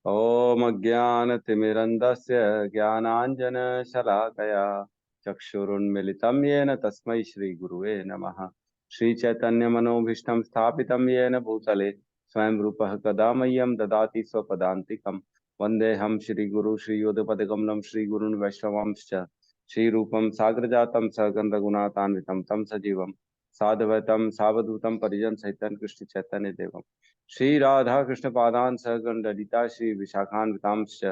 ॐ अज्ञानतिमिरन्धस्य ज्ञानाञ्जनशलाकया चक्षुरुन्मिलितं येन तस्मै श्रीगुरुवे नमः। श्रीचैतन्यमनोभीष्टं स्थापितं येन भूतले स्वयं रूपः कदा मह्यं ददाति स्वपदान्तिकं। वन्देऽहं श्रीगुरु श्रीयुतपदकमलं श्रीगुरून् वैष्णवांश्च श्रीरूपं साग्रजातं सहगण रघुनाथान्वितं तं सजीवं साद्वैतं सावधूतं परिजनसहितं कृष्ण चैतन्य देवम् श्री राधा कृष्ण पादान सहगण ललिता श्री विशाखान्वितांश्च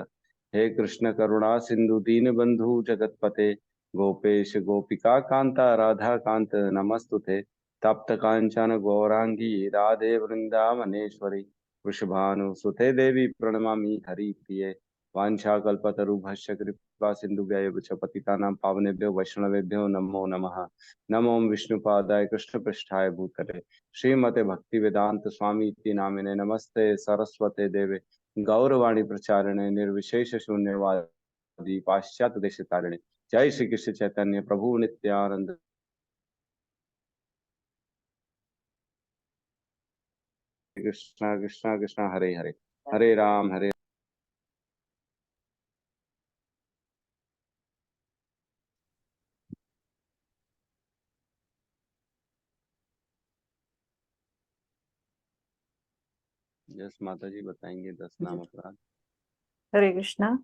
हे कृष्ण करुणा सिंधु दीन बंधु जगतपते गोपेश गोपिका कांता राधा कांत नमस्तुते तप्त कांचन गौरांगी राधे वृंदावनेश्वरी वृषभानुसुते देवी प्रणमामि हरि प्रिये वाञ्छाकल्पतरुभ्यश्च कृपा सिन्धुभ्यैव च पतितानां पावनेभ्यो वैष्णवेभ्यो नमो नमः। नमो विष्णुपादाय कृष्णपृष्ठाय भूतले श्रीमते भक्ति वेदांत स्वामी इति नामिने नमस्ते सरस्वते देवे गौरवाणी प्रचारिणे निर्विशेष शून्यवादी पाश्चात्य देश तारिणे जय श्री कृष्ण चैतन्य प्रभु नित्यानंद कृष्णा कृष्णा कृष्णा हरे हरे हरे राम हरे जस माता जी बताएंगे 10 नाम अपराध। हरे कृष्णा।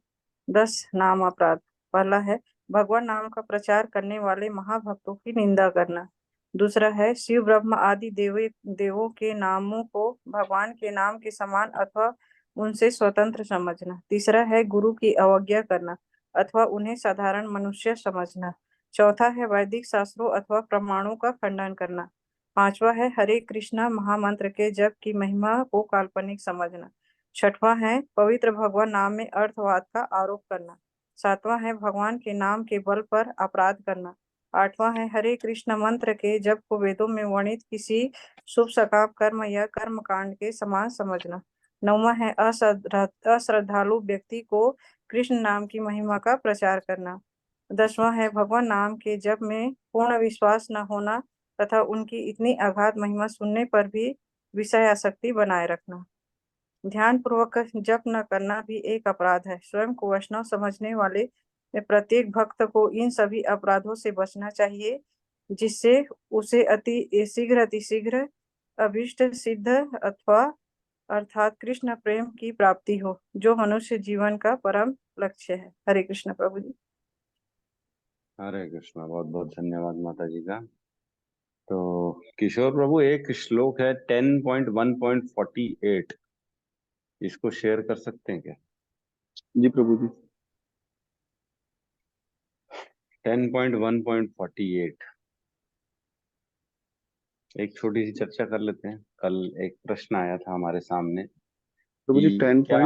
10 नाम अपराध। पहला है भगवान नाम का प्रचार करने वाले महाभक्तों की निंदा करना। दूसरा है शिव ब्रह्म आदि देवों के नामों को भगवान के नाम के समान अथवा उनसे स्वतंत्र समझना। तीसरा है गुरु की अवज्ञा करना अथवा उन्हें साधारण मनुष्य समझना। चौथा है वैदिक शास्त्रों अथवा प्रमाणों का खंडन करना। पांचवा है हरे कृष्णा महामंत्र के जप की महिमा को काल्पनिक समझना। छठवां है पवित्र भगवान नाम में अर्थवाद का आरोप करना। सातवां है भगवान के नाम के बल पर अपराध करना। आठवां है हरे कृष्ण मंत्र के जप को वेदों में वर्णित किसी शुभ सकाम कर्म या कर्म कांड के समान समझना। नौवां है अश्रद्धालु व्यक्ति को कृष्ण नाम की महिमा का प्रचार करना। 10वां है भगवान नाम के जप में पूर्ण विश्वास न होना तथा उनकी इतनी अगाध महिमा सुनने पर भी विषय आसक्ति बनाए रखना। ध्यान पूर्वक जप न करना भी एक अपराध है। स्वयं को वैष्णव समझने वाले प्रत्येक भक्त को इन सभी अपराधों से बचना चाहिए जिससे उसे अतिशीघ्र अभीष्ट सिद्ध अथवा अर्थात कृष्ण प्रेम की प्राप्ति हो जो मनुष्य जीवन का परम लक्ष्य है। हरे कृष्ण प्रभु जी। हरे कृष्णा। बहुत बहुत धन्यवाद माता जी का। तो किशोर प्रभु एक श्लोक है 10.1.48 इसको शेयर कर सकते हैं क्या? जी प्रभु जी। 10.1.48 एक छोटी सी चर्चा कर लेते हैं। कल एक प्रश्न आया था हमारे सामने प्रभु जी कि 10 क्या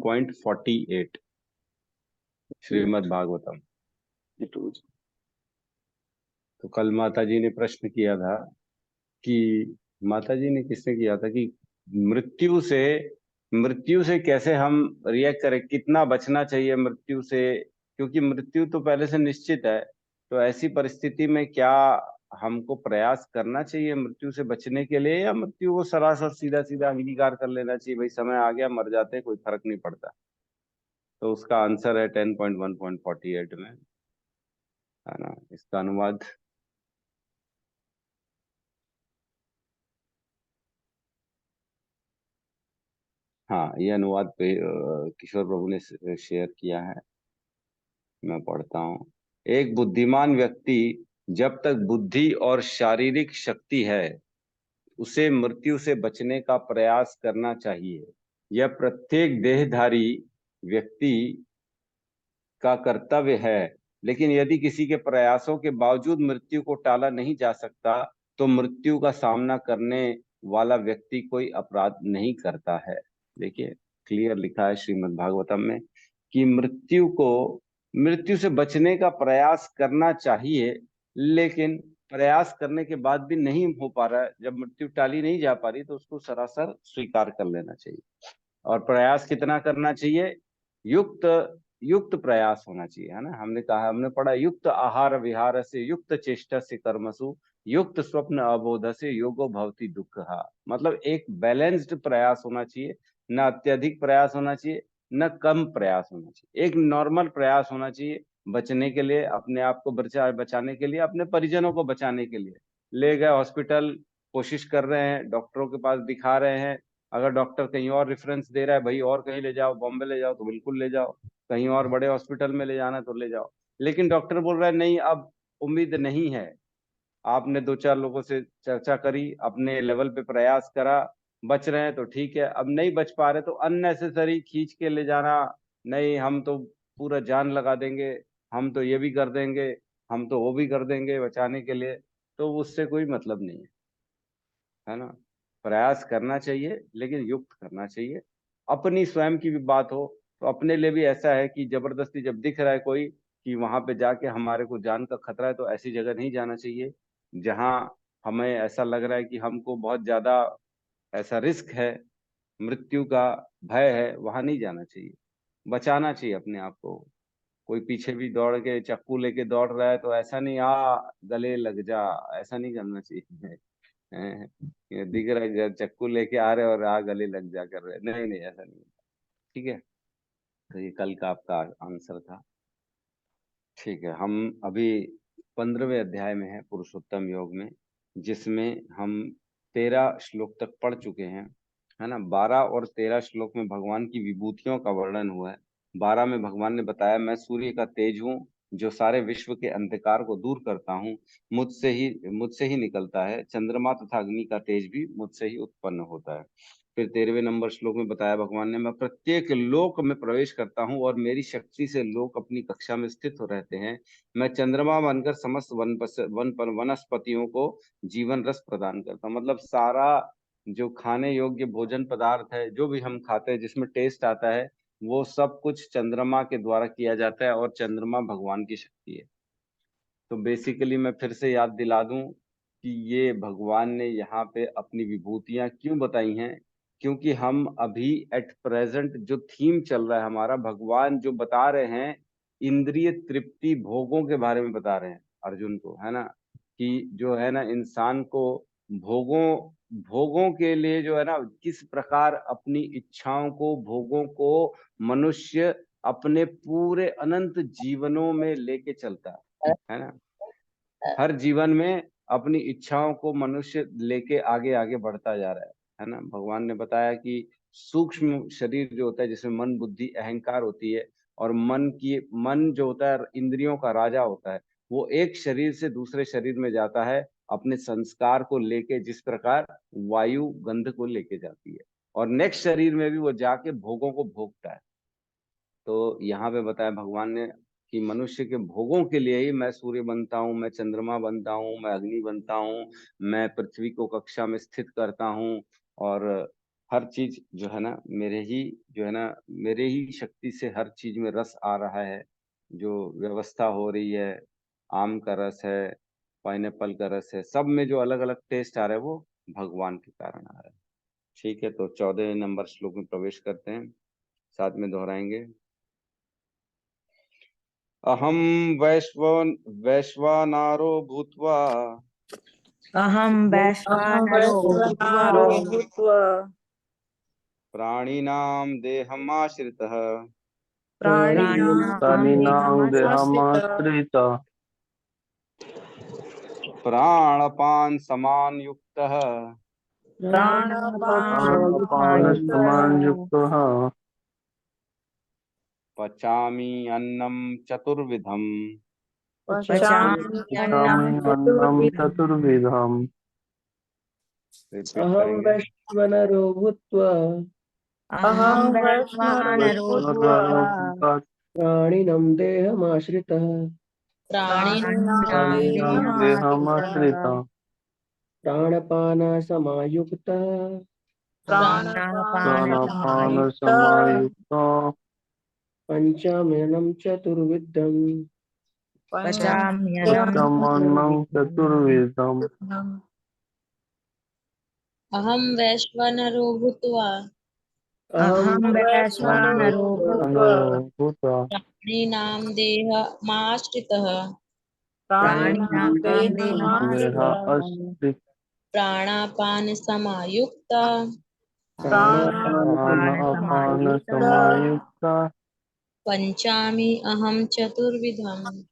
पॉइंट 1.48 श्रीमद् भागवतम। जी प्रभु जी। तो कल माता जी ने प्रश्न किया था कि माता जी ने किसने किया था कि मृत्यु से कैसे हम रिएक्ट करें, कितना बचना चाहिए मृत्यु से, क्योंकि मृत्यु तो पहले से निश्चित है। तो ऐसी परिस्थिति में क्या हमको प्रयास करना चाहिए मृत्यु से बचने के लिए, या मृत्यु को सरासर सीधा सीधा अंगीकार कर लेना चाहिए, भाई समय आ गया मर जाते हैं कोई फर्क नहीं पड़ता। तो उसका आंसर है 10.1.48 में, है ना। इसका अनुवाद हाँ, ये अनुवाद पे किशोर प्रभु ने शेयर किया है। मैं पढ़ता हूँ। एक बुद्धिमान व्यक्ति जब तक बुद्धि और शारीरिक शक्ति है उसे मृत्यु से बचने का प्रयास करना चाहिए। यह प्रत्येक देहधारी व्यक्ति का कर्तव्य है। लेकिन यदि किसी के प्रयासों के बावजूद मृत्यु को टाला नहीं जा सकता तो मृत्यु का सामना करने वाला व्यक्ति कोई अपराध नहीं करता है। देखिए, क्लियर लिखा है श्रीमद् भागवतम में कि मृत्यु से बचने का प्रयास करना चाहिए, लेकिन प्रयास करने के बाद भी नहीं हो पा रहा है, जब मृत्यु टाली नहीं जा पा रही तो उसको सरासर स्वीकार कर लेना चाहिए। और प्रयास कितना करना चाहिए? युक्त युक्त प्रयास होना चाहिए, है ना। हमने पढ़ा युक्त आहार विहार से युक्त चेष्टा से कर्मसु युक्त स्वप्न अबोध से योगो भवति दुख। मतलब एक बैलेंस्ड प्रयास होना चाहिए न अत्यधिक प्रयास होना चाहिए, न कम प्रयास होना चाहिए। एक नॉर्मल प्रयास होना चाहिए बचने के लिए, अपने आप को बचाने के लिए, अपने परिजनों को बचाने के लिए। ले गए हॉस्पिटल, कोशिश कर रहे हैं, डॉक्टरों के पास दिखा रहे हैं। अगर डॉक्टर कहीं और रेफरेंस दे रहा है, भाई और कहीं ले जाओ, बॉम्बे ले जाओ, तो बिल्कुल ले जाओ। कहीं और बड़े हॉस्पिटल में ले जाना तो ले जाओ। लेकिन डॉक्टर बोल रहा है नहीं, अब उम्मीद नहीं है। आपने दो चार लोगों से चर्चा करी, अपने लेवल पे प्रयास करा, बच रहे हैं तो ठीक है, अब नहीं बच पा रहे तो अननेसेसरी खींच के ले जाना, नहीं हम तो पूरा जान लगा देंगे, हम तो ये भी कर देंगे, हम तो वो भी कर देंगे बचाने के लिए, तो उससे कोई मतलब नहीं है ना। प्रयास करना चाहिए लेकिन युक्त करना चाहिए। अपनी स्वयं की भी बात हो तो अपने लिए भी ऐसा है कि जबरदस्ती जब दिख रहा है कोई कि वहां पे जाके हमारे को जान का खतरा है, तो ऐसी जगह नहीं जाना चाहिए जहां हमें ऐसा लग रहा है कि हमको बहुत ज्यादा ऐसा रिस्क है, मृत्यु का भय है, वहां नहीं जाना चाहिए। बचाना चाहिए अपने आप को। कोई पीछे भी दौड़ के चाकू लेके दौड़ रहा है तो ऐसा नहीं गले लग जा, ऐसा नहीं करना चाहिए। हैं? ये दिख रहा है चाकू लेके आ रहे और गले लग जा कर रहे, नहीं नहीं ऐसा नहीं। ठीक है, तो ये कल का आपका आंसर था। ठीक है, हम अभी 15वें अध्याय में है पुरुषोत्तम योग में, जिसमें हम 13 श्लोक तक पढ़ चुके हैं, है ना। 12 और 13 श्लोक में भगवान की विभूतियों का वर्णन हुआ है। 12 में भगवान ने बताया, मैं सूर्य का तेज हूँ जो सारे विश्व के अंधकार को दूर करता हूँ, मुझसे ही निकलता है। चंद्रमा तथा अग्नि का तेज भी मुझसे ही उत्पन्न होता है। फिर 13वें नंबर श्लोक में बताया भगवान ने, मैं प्रत्येक लोक में प्रवेश करता हूँ और मेरी शक्ति से लोक अपनी कक्षा में स्थित हो रहते हैं। मैं चंद्रमा बनकर समस्त वनस्पतियों को जीवन रस प्रदान करता हूँ। मतलब सारा जो खाने योग्य भोजन पदार्थ है, जो भी हम खाते हैं जिसमें टेस्ट आता है, वो सब कुछ चंद्रमा के द्वारा किया जाता है, और चंद्रमा भगवान की शक्ति है। तो बेसिकली मैं फिर से याद दिला दूं कि ये भगवान ने यहाँ पे अपनी विभूतियां क्यों बताई हैं, क्योंकि हम अभी एट प्रेजेंट जो थीम चल रहा है हमारा, भगवान जो बता रहे हैं इंद्रिय तृप्ति भोगों के बारे में बता रहे हैं अर्जुन को, है ना। कि जो है ना इंसान को भोगों भोगों के लिए जो है ना, किस प्रकार अपनी इच्छाओं को, भोगों को मनुष्य अपने पूरे अनंत जीवनों में लेके चलता है ना। हर जीवन में अपनी इच्छाओं को मनुष्य लेके आगे आगे बढ़ता जा रहा है ना। भगवान ने बताया कि सूक्ष्म शरीर जो होता है, जिसमें मन बुद्धि अहंकार होती है, और मन जो होता है इंद्रियों का राजा होता है, वो एक शरीर से दूसरे शरीर में जाता है अपने संस्कार को लेके, जिस प्रकार वायु गंध को लेके जाती है, और नेक्स्ट शरीर में भी वो जाके भोगों को भोगता है। तो यहाँ पे बताया भगवान ने कि मनुष्य के भोगों के लिए ही मैं सूर्य बनता हूँ, मैं चंद्रमा बनता हूँ, मैं अग्नि बनता हूँ, मैं पृथ्वी को कक्षा में स्थित करता हूँ, और हर चीज जो है ना मेरे ही, जो है ना मेरे ही शक्ति से हर चीज में रस आ रहा है। जो व्यवस्था हो रही है, आम का रस है, पाइनएप्पल का रस है, सब में जो अलग अलग टेस्ट आ रहा है वो भगवान के कारण आ रहा है। ठीक है, तो 14 नंबर श्लोक में प्रवेश करते हैं, साथ में दोहराएंगे। अहम वैश्वानारो भूत्वा अहं अहं वैश्वानरो भूत्वा वैश्वानरो भूत्वा प्राणिनां देहमाश्रितः प्राणिनां प्राणिनां प्राणिनां देहमाश्रितः देहमाश्रिता प्राणपान समान युक्तः प्राणापानसमायुक्तः प्राणापानसमानयुक्तः पचामि अन्नं चतुर्विधम् पचामि अन्नं पचामि अन्नं चतुर्विधम् चतुर्विधम् रिपीट अहं करेंगे। वैश्वानरो भूत्वा अहं अहं वैश्वानरो वैश्वानरो भूत्वा भूत्वा प्राणिनं देहमाश्रितः प्राणिनां प्राणिनां देहमाश्रितः देहमाश्रिता प्राणपानसमायुक्तः प्राणपानसमायुक्तः प्राणापानसमायुक्ता पञ्चमयनं चतुर्विधम् पचाम्यन्नं पचाम्यन्नं चतुर्विधम् चतुर्विधम् अहं वैश्वानरो भूत्वा अहं वैश्वानरो वैश्वानरो भूत्वा भूत्वा भूता प्राणिनां देहमाश्रितः प्राणिनां प्राणिनां देह देहमाश्रितः देहमाश्रितः अस्ति प्राणापानसमायुक्तः प्राण अपान समायुक्ता पञ्चामि अहं चतुर्विधम्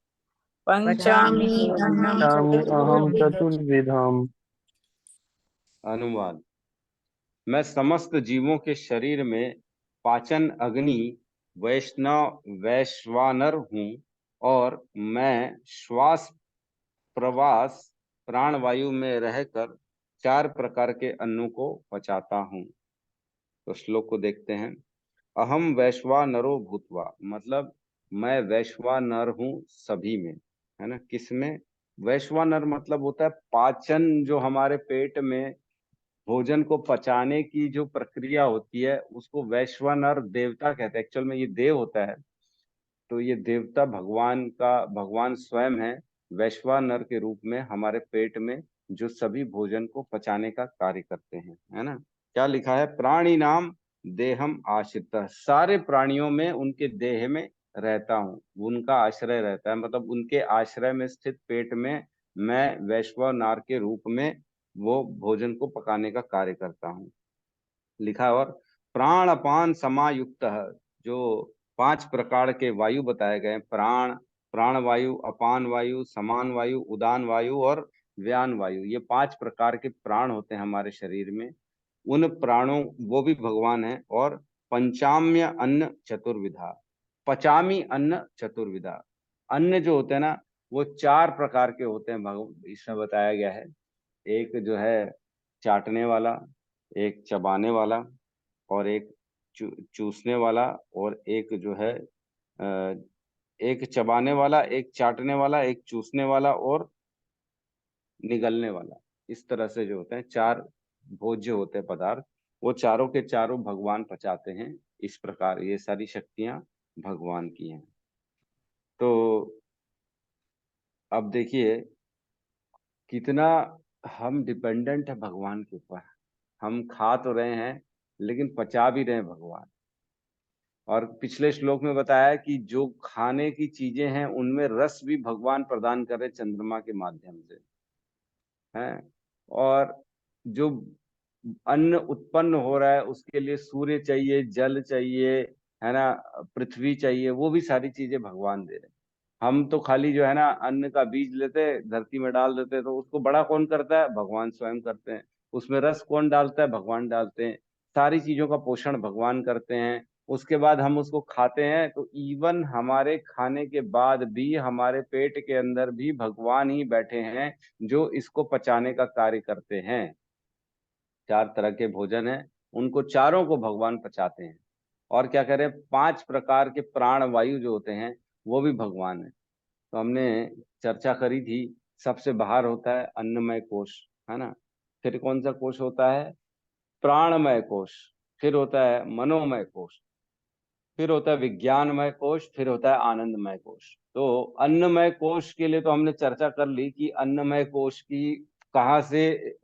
पंचामी अहम चामि अहम चतुर्विधम्। चतुर्विधम्। अनुवाद। मैं समस्त जीवों के शरीर में पाचन अग्नि वैश्वानर हूँ और मैं श्वास प्रवास प्राणवायु में रहकर 4 प्रकार के अन्नों को पचाता हूँ। तो श्लोक को देखते हैं। अहम वैश्वानरो भूत्वा, मतलब मैं वैश्वानर हूँ सभी में, है ना। किसमें? वैश्वानर मतलब होता है पाचन, जो हमारे पेट में भोजन को पचाने की जो प्रक्रिया होती है उसको वैश्वानर देवता कहते हैं। एक्चुअल में ये देव होता है, तो ये देवता भगवान स्वयं है, वैश्वानर के रूप में हमारे पेट में जो सभी भोजन को पचाने का कार्य करते हैं, है ना। क्या लिखा है? प्राणी नाम देहम आश्रित, सारे प्राणियों में उनके देह में रहता हूँ, उनका आश्रय रहता है, मतलब उनके आश्रय में स्थित पेट में मैं वैश्वानर के रूप में वो भोजन को पकाने का कार्य करता हूँ। लिखा है और प्राण अपान समायुक्त, जो 5 प्रकार के वायु बताए गए, प्राण, प्राण वायु, अपान वायु, समान वायु, उदान वायु और व्यान वायु, ये 5 प्रकार के प्राण होते हैं हमारे शरीर में। उन प्राणों, वो भी भगवान है। और पंचाम्य अन्न चतुर्विधा, पचामी अन्न चतुर्विधा, अन्न जो होते हैं ना वो 4 प्रकार के होते हैं, इसमें बताया गया है। एक जो है चाटने वाला, एक चबाने वाला, और एक चूसने वाला, और एक जो है एक चबाने वाला, एक चाटने वाला, एक चूसने वाला और निगलने वाला। इस तरह से जो होते हैं 4 भोज्य होते हैं पदार्थ, वो चारों के चारों भगवान पचाते हैं। इस प्रकार ये सारी शक्तियां भगवान की हैं। तो अब देखिए कितना हम डिपेंडेंट है भगवान के ऊपर। हम खा तो रहे हैं लेकिन पचा भी रहे हैं भगवान। और पिछले श्लोक में बताया है कि जो खाने की चीजें हैं उनमें रस भी भगवान प्रदान कर रहे चंद्रमा के माध्यम से, हैं। और जो अन्न उत्पन्न हो रहा है उसके लिए सूर्य चाहिए, जल चाहिए, है ना, पृथ्वी चाहिए, वो भी सारी चीजें भगवान दे रहे हैं। हम तो खाली जो है ना अन्न का बीज लेते, धरती में डाल देते, तो उसको बड़ा कौन करता है? भगवान स्वयं करते हैं। उसमें रस कौन डालता है? भगवान डालते हैं। सारी चीजों का पोषण भगवान करते हैं। उसके बाद हम उसको खाते हैं, तो इवन हमारे खाने के बाद भी हमारे पेट के अंदर भी भगवान ही बैठे हैं जो इसको पचाने का कार्य करते हैं। 4 तरह के भोजन है, उनको चारों को भगवान पचाते हैं। और क्या करें, 5 प्रकार के प्राण वायु जो होते हैं वो भी भगवान है। तो हमने चर्चा करी थी, सबसे बाहर होता है अन्नमय कोश, है ना। फिर कौन सा कोश होता है? प्राणमय कोश। फिर होता है मनोमय कोश। फिर होता है विज्ञानमय कोश। फिर होता है आनंदमय कोश। तो अन्नमय कोश के लिए तो हमने चर्चा कर ली कि अन्नमय कोश की कहाँ से,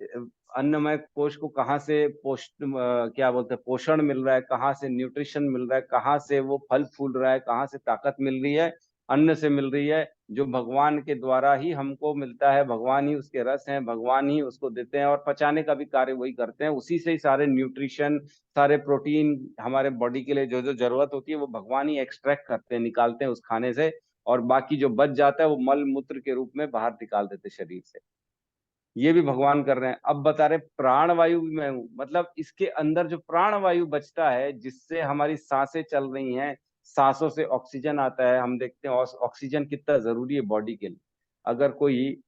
अन्नमय कोश को कहाँ से क्या बोलते हैं, पोषण मिल रहा है, कहाँ से न्यूट्रिशन मिल रहा है, कहाँ से वो फल फूल रहा है, कहाँ से ताकत मिल रही है? अन्न से मिल रही है, जो भगवान के द्वारा ही हमको मिलता है। भगवान ही उसके रस हैं, भगवान ही उसको देते हैं, और पचाने का भी कार्य वही करते हैं। उसी से ही सारे न्यूट्रिशन, सारे प्रोटीन हमारे बॉडी के लिए जो जो जरूरत होती है वो भगवान ही एक्सट्रैक्ट करते हैं, निकालते हैं उस खाने से। और बाकी जो बच जाता है वो मल मूत्र के रूप में बाहर निकाल देते शरीर से। ये भी भगवान कर रहे हैं। अब बता रहे प्राण वायु भी मैं हूं, मतलब इसके अंदर जो प्राण वायु बचता है जिससे हमारी सांसें चल रही हैं, सांसों से ऑक्सीजन आता है। हम देखते हैं ऑक्सीजन कितना जरूरी है बॉडी के लिए। अगर कोई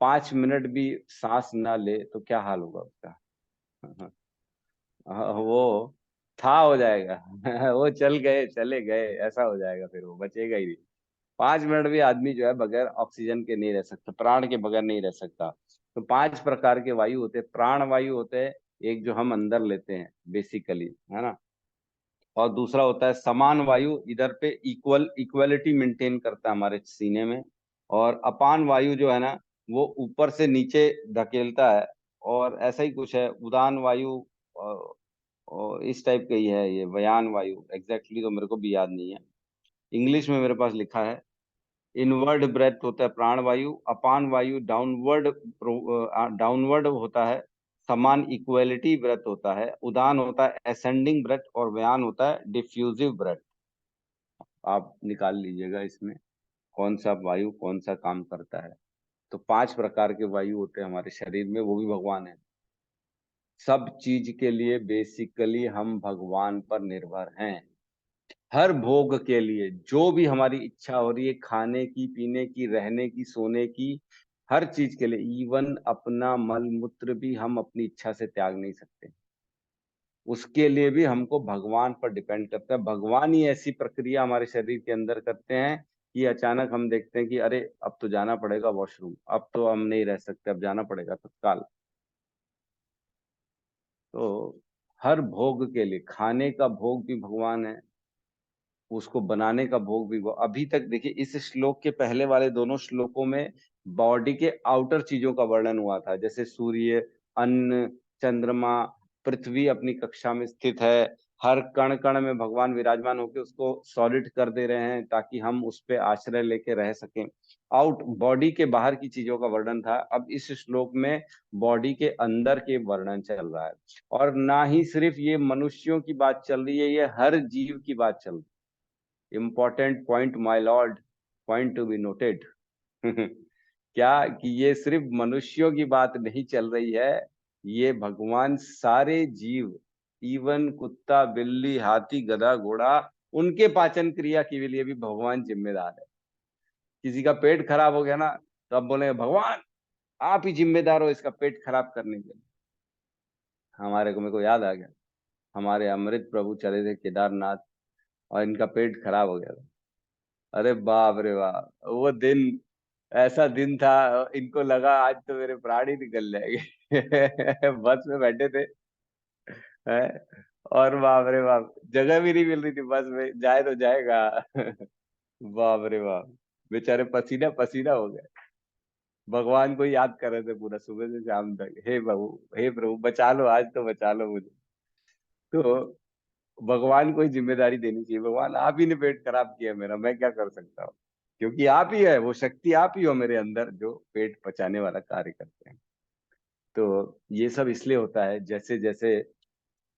5 मिनट भी सांस ना ले तो क्या हाल होगा उसका? वो था हो जाएगा। वो चले गए ऐसा हो जाएगा, फिर वो बचेगा ही नहीं। 5 मिनट भी आदमी जो है बगैर ऑक्सीजन के नहीं रह सकता, प्राण के बगैर नहीं रह सकता। तो 5 प्रकार के वायु होते हैं। प्राण वायु होते हैं, एक जो हम अंदर लेते हैं बेसिकली, है ना। और दूसरा होता है समान वायु, इधर पे इक्वलिटी मेंटेन करता है हमारे सीने में। और अपान वायु जो है ना वो ऊपर से नीचे धकेलता है। और ऐसा ही कुछ है उदान वायु, और इस टाइप का ही है ये व्यान वायु। एग्जैक्टली तो मेरे को भी याद नहीं है, इंग्लिश में मेरे पास लिखा है। इनवर्ड ब्रेथ होता है प्राण वायु। अपान वायु डाउनवर्ड होता है। समान इक्वलिटी व्रत होता है, उदान होता है असेंडिंग व्रत, और व्यान होता है डिफ्यूजिव व्रत। आप निकाल लीजिएगा इसमें कौन सा वायु कौन सा काम करता है। तो 5 प्रकार के वायु होते हैं हमारे शरीर में, वो भी भगवान है। सब चीज के लिए बेसिकली हम भगवान पर निर्भर हैं। हर भोग के लिए जो भी हमारी इच्छा हो रही है, खाने की, पीने की, रहने की, सोने की, हर चीज के लिए, इवन अपना मल मूत्र भी हम अपनी इच्छा से त्याग नहीं सकते। उसके लिए भी हमको भगवान पर डिपेंड करता है। भगवान ही ऐसी प्रक्रिया हमारे शरीर के अंदर करते हैं कि अचानक हम देखते हैं कि अरे अब तो जाना पड़ेगा वॉशरूम, अब तो हम नहीं रह सकते, अब जाना पड़ेगा तत्काल। तो हर भोग के लिए, खाने का भोग भी भगवान है, उसको बनाने का भोग भी वो। अभी तक देखिए, इस श्लोक के पहले वाले दोनों श्लोकों में बॉडी के आउटर चीजों का वर्णन हुआ था, जैसे सूर्य, अन्न, चंद्रमा, पृथ्वी अपनी कक्षा में स्थित है। हर कण कण में भगवान विराजमान होकर उसको सॉलिड कर दे रहे हैं ताकि हम उस पे आश्रय लेके रह सकें। आउट बॉडी के बाहर की चीजों का वर्णन था। अब इस श्लोक में बॉडी के अंदर के वर्णन चल रहा है। और ना ही सिर्फ ये मनुष्यों की बात चल रही है, ये हर जीव की बात चल रही है। Important point my Lord, point to be noted. क्या कि ये सिर्फ मनुष्यों की बात नहीं चल रही है, ये भगवान सारे जीव, इवन कुत्ता, बिल्ली, हाथी, गधा, घोड़ा, उनके पाचन क्रिया के लिए भी भगवान जिम्मेदार है। किसी का पेट खराब हो गया ना, तो अब बोले भगवान आप ही जिम्मेदार हो इसका पेट खराब करने के लिए। हमारे को, मेरे को याद आ गया, हमारे अमृत प्रभु चले थे केदारनाथ और इनका पेट खराब हो गया था। अरे बाप रे बाप, वो दिन ऐसा दिन था, इनको लगा आज तो मेरे प्राण ही निकल जाएंगे। बस में बैठे थे, हैं? और बाप रे बाप, जगह भी नहीं मिल रही थी बस में, जाए तो जाएगा। बाप रे बाप, बेचारे पसीना पसीना हो गए। भगवान को याद कर रहे थे पूरा सुबह से शाम तक, हे प्रभु, हे प्रभु बचा लो, आज तो बचा लो मुझे। तो भगवान को ही जिम्मेदारी देनी चाहिए, भगवान आप ही ने पेट खराब किया मेरा, मैं क्या कर सकता हूँ। क्योंकि आप ही है, वो शक्ति आप ही हो मेरे अंदर जो पेट पचाने वाला कार्य करते हैं। तो ये सब इसलिए होता है, जैसे जैसे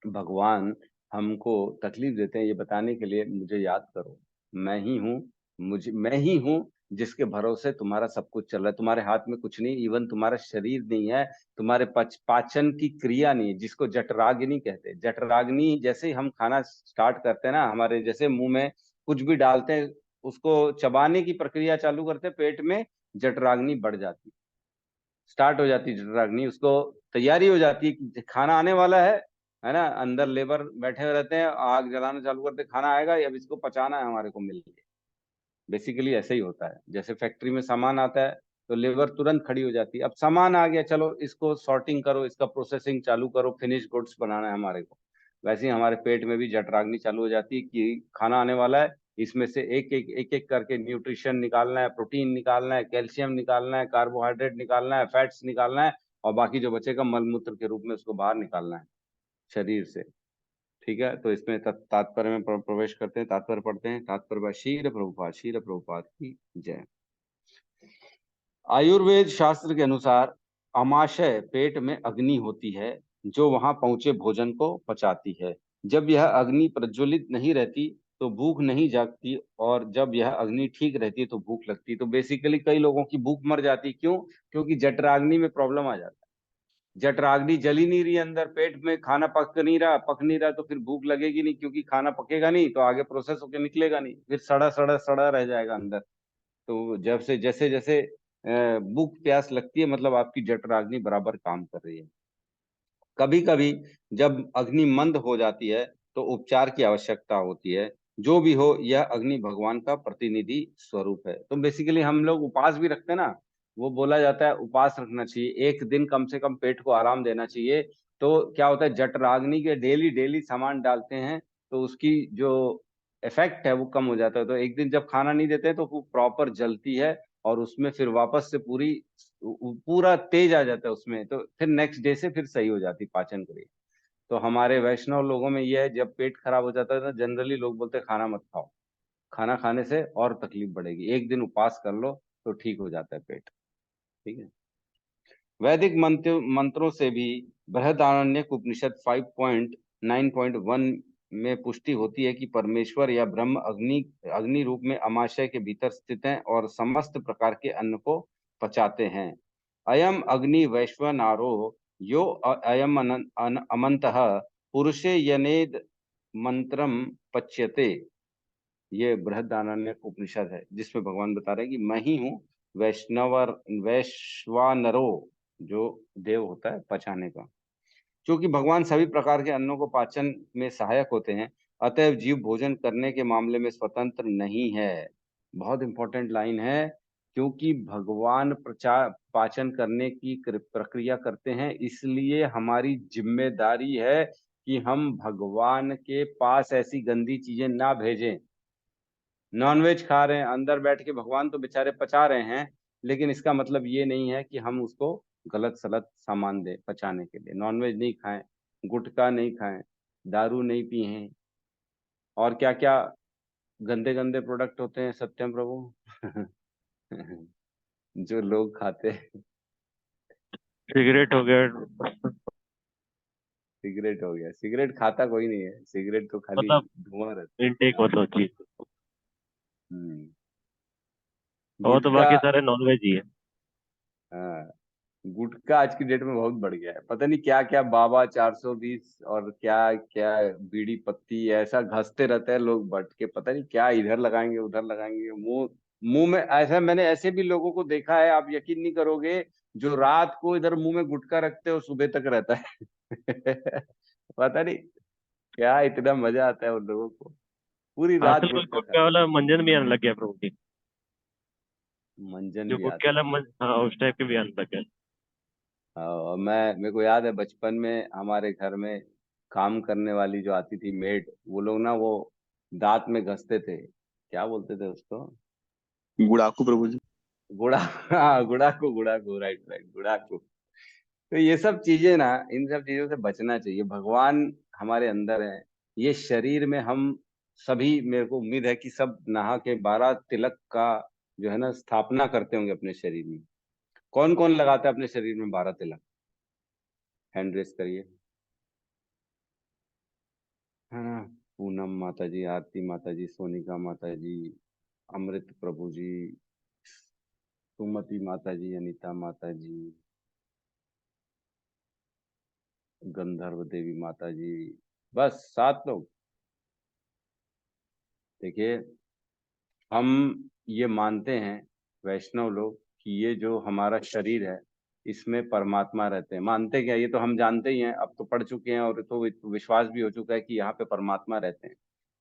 भगवान हमको तकलीफ देते हैं, ये बताने के लिए मुझे याद करो, मैं ही हूँ, मुझे मैं ही हूँ जिसके भरोसे तुम्हारा सब कुछ चल रहा है। तुम्हारे हाथ में कुछ नहीं, इवन तुम्हारा शरीर नहीं है, तुम्हारे पाचन की क्रिया नहीं है, जिसको जठराग्नि कहते हैं। जठराग्नि, जैसे ही हम खाना स्टार्ट करते हैं ना, हमारे जैसे मुंह में कुछ भी डालते हैं, उसको चबाने की प्रक्रिया चालू करते हैं, पेट में जठराग्नि बढ़ जाती है, स्टार्ट हो जाती है जठराग्नि, उसको तैयारी हो जाती है कि खाना आने वाला है ना। अंदर लेबर बैठे हुए रहते हैं, आग जलाना चालू करते हैं, खाना आएगा, अब इसको पचाना है हमारे को मिल के। बेसिकली ऐसे ही होता है, जैसे फैक्ट्री में सामान आता है तो लेबर तुरंत खड़ी हो जाती है, अब सामान आ गया, चलो इसको सॉर्टिंग करो, इसका प्रोसेसिंग चालू करो, फिनिश गुड्स बनाना है हमारे को। वैसे ही हमारे पेट में भी जठराग्नि चालू हो जाती है कि खाना आने वाला है, इसमें से एक एक करके न्यूट्रिशन निकालना है, प्रोटीन निकालना है, कैल्शियम निकालना है, कार्बोहाइड्रेट निकालना है, फैट्स निकालना है, और बाकी जो बचेगा मलमूत्र के रूप में उसको बाहर निकालना है शरीर से। ठीक है, तो इसमें तात्पर्य में प्रवेश करते हैं, तात्पर्य पढ़ते हैं। तात्पर्य शील प्रभुपाद की जय। आयुर्वेद शास्त्र के अनुसार आमाशय पेट में अग्नि होती है जो वहां पहुंचे भोजन को पचाती है। जब यह अग्नि प्रज्वलित नहीं रहती तो भूख नहीं जागती, और जब यह अग्नि ठीक रहती है तो भूख लगती। तो बेसिकली कई लोगों की भूख मर जाती, क्यों? क्योंकि जठराग्नि में प्रॉब्लम आ जाता है। जठराग्नि जल ही नहीं रही अंदर, पेट में खाना पक नहीं रहा, तो फिर भूख लगेगी नहीं, क्योंकि खाना पकेगा नहीं तो आगे प्रोसेस होकर निकलेगा नहीं, फिर सड़ा सड़ा सड़ा रह जाएगा अंदर। तो जब से जैसे जैसे भूख प्यास लगती है, मतलब आपकी जठराग्नि बराबर काम कर रही है। कभी कभी जब अग्नि मंद हो जाती है तो उपचार की आवश्यकता होती है। जो भी हो, यह अग्नि भगवान का प्रतिनिधि स्वरूप है। तो बेसिकली हम लोग उपवास भी रखते हैं ना, वो बोला जाता है उपवास रखना चाहिए, एक दिन कम से कम पेट को आराम देना चाहिए। तो क्या होता है, जठराग्नि के डेली डेली सामान डालते हैं तो उसकी जो इफेक्ट है वो कम हो जाता है। तो एक दिन जब खाना नहीं देते तो वो प्रॉपर जलती है, और उसमें फिर वापस से पूरा तेज आ जाता है उसमें, तो फिर नेक्स्ट डे से फिर सही हो जाती पाचन क्रिया। तो हमारे वैष्णव लोगों में ये है, जब पेट खराब हो जाता है तो जनरली लोग बोलते हैं खाना मत खाओ, खाना खाने से और तकलीफ बढ़ेगी, एक दिन उपवास कर लो तो ठीक हो जाता है पेट। ठीक है। वैदिक मंत्रों से भी बृहदारण्यक उपनिषद 5.9.1 में पुष्टि होती है कि परमेश्वर या ब्रह्म अग्नि रूप में अमाशय के भीतर स्थित हैं और समस्त प्रकार के अन्न को पचाते हैं। अयम अग्नि वैश्वनारो यो अयम अमंतः पुरुषे यनेद मंत्रम पच्यते। ये बृहदारण्यक उपनिषद है जिसमें भगवान बता रहे हैं कि मैं ही हूँ वैश्वानरो, जो देव होता है पचाने का। क्योंकि भगवान सभी प्रकार के अन्नों को पाचन में सहायक होते हैं, अतएव जीव भोजन करने के मामले में स्वतंत्र नहीं है। बहुत इंपॉर्टेंट लाइन है। क्योंकि भगवान प्रचार पाचन करने की प्रक्रिया करते हैं, इसलिए हमारी जिम्मेदारी है कि हम भगवान के पास ऐसी गंदी चीजें ना भेजें। नॉनवेज खा रहे हैं, अंदर बैठ के भगवान तो बेचारे पचा रहे हैं, लेकिन इसका मतलब ये नहीं है कि हम उसको गलत सलत सामान दें पचाने के लिए। नॉनवेज नहीं खाएं, गुटखा नहीं खाएं, दारू नहीं पिए, और क्या क्या गंदे गंदे प्रोडक्ट होते हैं सत्यम प्रभु जो लोग खाते हैं। सिगरेट हो गया। सिगरेट हो गया, सिगरेट खाता कोई नहीं है, सिगरेट तो खाली मतलब धुआं रहता इनटेक मतलब चीज, है। और तो गुटखा, बाकी सारे नॉनवेज ही है। हाँ, गुटखा आज की डेट में बहुत बढ़ गया है। पता नहीं क्या क्या बाबा 420 और क्या क्या बीड़ी पत्ती ऐसा घसते रहते हैं लोग बैठ के, पता नहीं क्या इधर लगाएंगे उधर लगाएंगे। मुंह मुंह में ऐसा, मैंने ऐसे भी लोगों को देखा है, आप यकीन नहीं करोगे, जो रात को इधर मुंह में गुटखा रखते हो सुबह तक रहता है पता नहीं क्या इतना मजा आता है उन लोगों को, पूरी रात आजकल कोई गुटखा गुटखा खाते। वाला मंजन भी आने लग गया प्रभु जी। मंजन जो भी गुटखे आता वाला है। हाँ उस टाइप के भी आने लग गया। और मैं, मेरे को याद है बचपन में हमारे घर में काम करने वाली जो आती थी मेड, वो लोग ना वो दांत में घसते थे, क्या बोलते थे उसको, गुड़ाकू प्रभु जी। गुड़ा हाँ, गुड़ाकू, गुड़ाकू, राइट राइट, गुड़ाकू। तो ये सब चीजें ना, इन सब चीजों से बचना चाहिए। भगवान हमारे अंदर है, ये शरीर में हम सभी, मेरे को उम्मीद है कि सब नहा के 12 तिलक का जो है ना स्थापना करते होंगे अपने शरीर में। कौन कौन लगाता है अपने शरीर में 12 तिलक? हैंड रेस करिए, है ना। पूनम माता जी, आरती माता जी, सोनिका माता जी, अमृत प्रभु जी, सुमति माता जी, अनीता माता जी, गंधर्व देवी माता जी, बस 7 लोग। देखिए, हम ये मानते हैं वैष्णव लोग कि ये जो हमारा शरीर है इसमें परमात्मा रहते हैं। मानते क्या, ये तो हम जानते ही हैं, अब तो पढ़ चुके हैं और तो विश्वास भी हो चुका है कि यहाँ पे परमात्मा रहते हैं।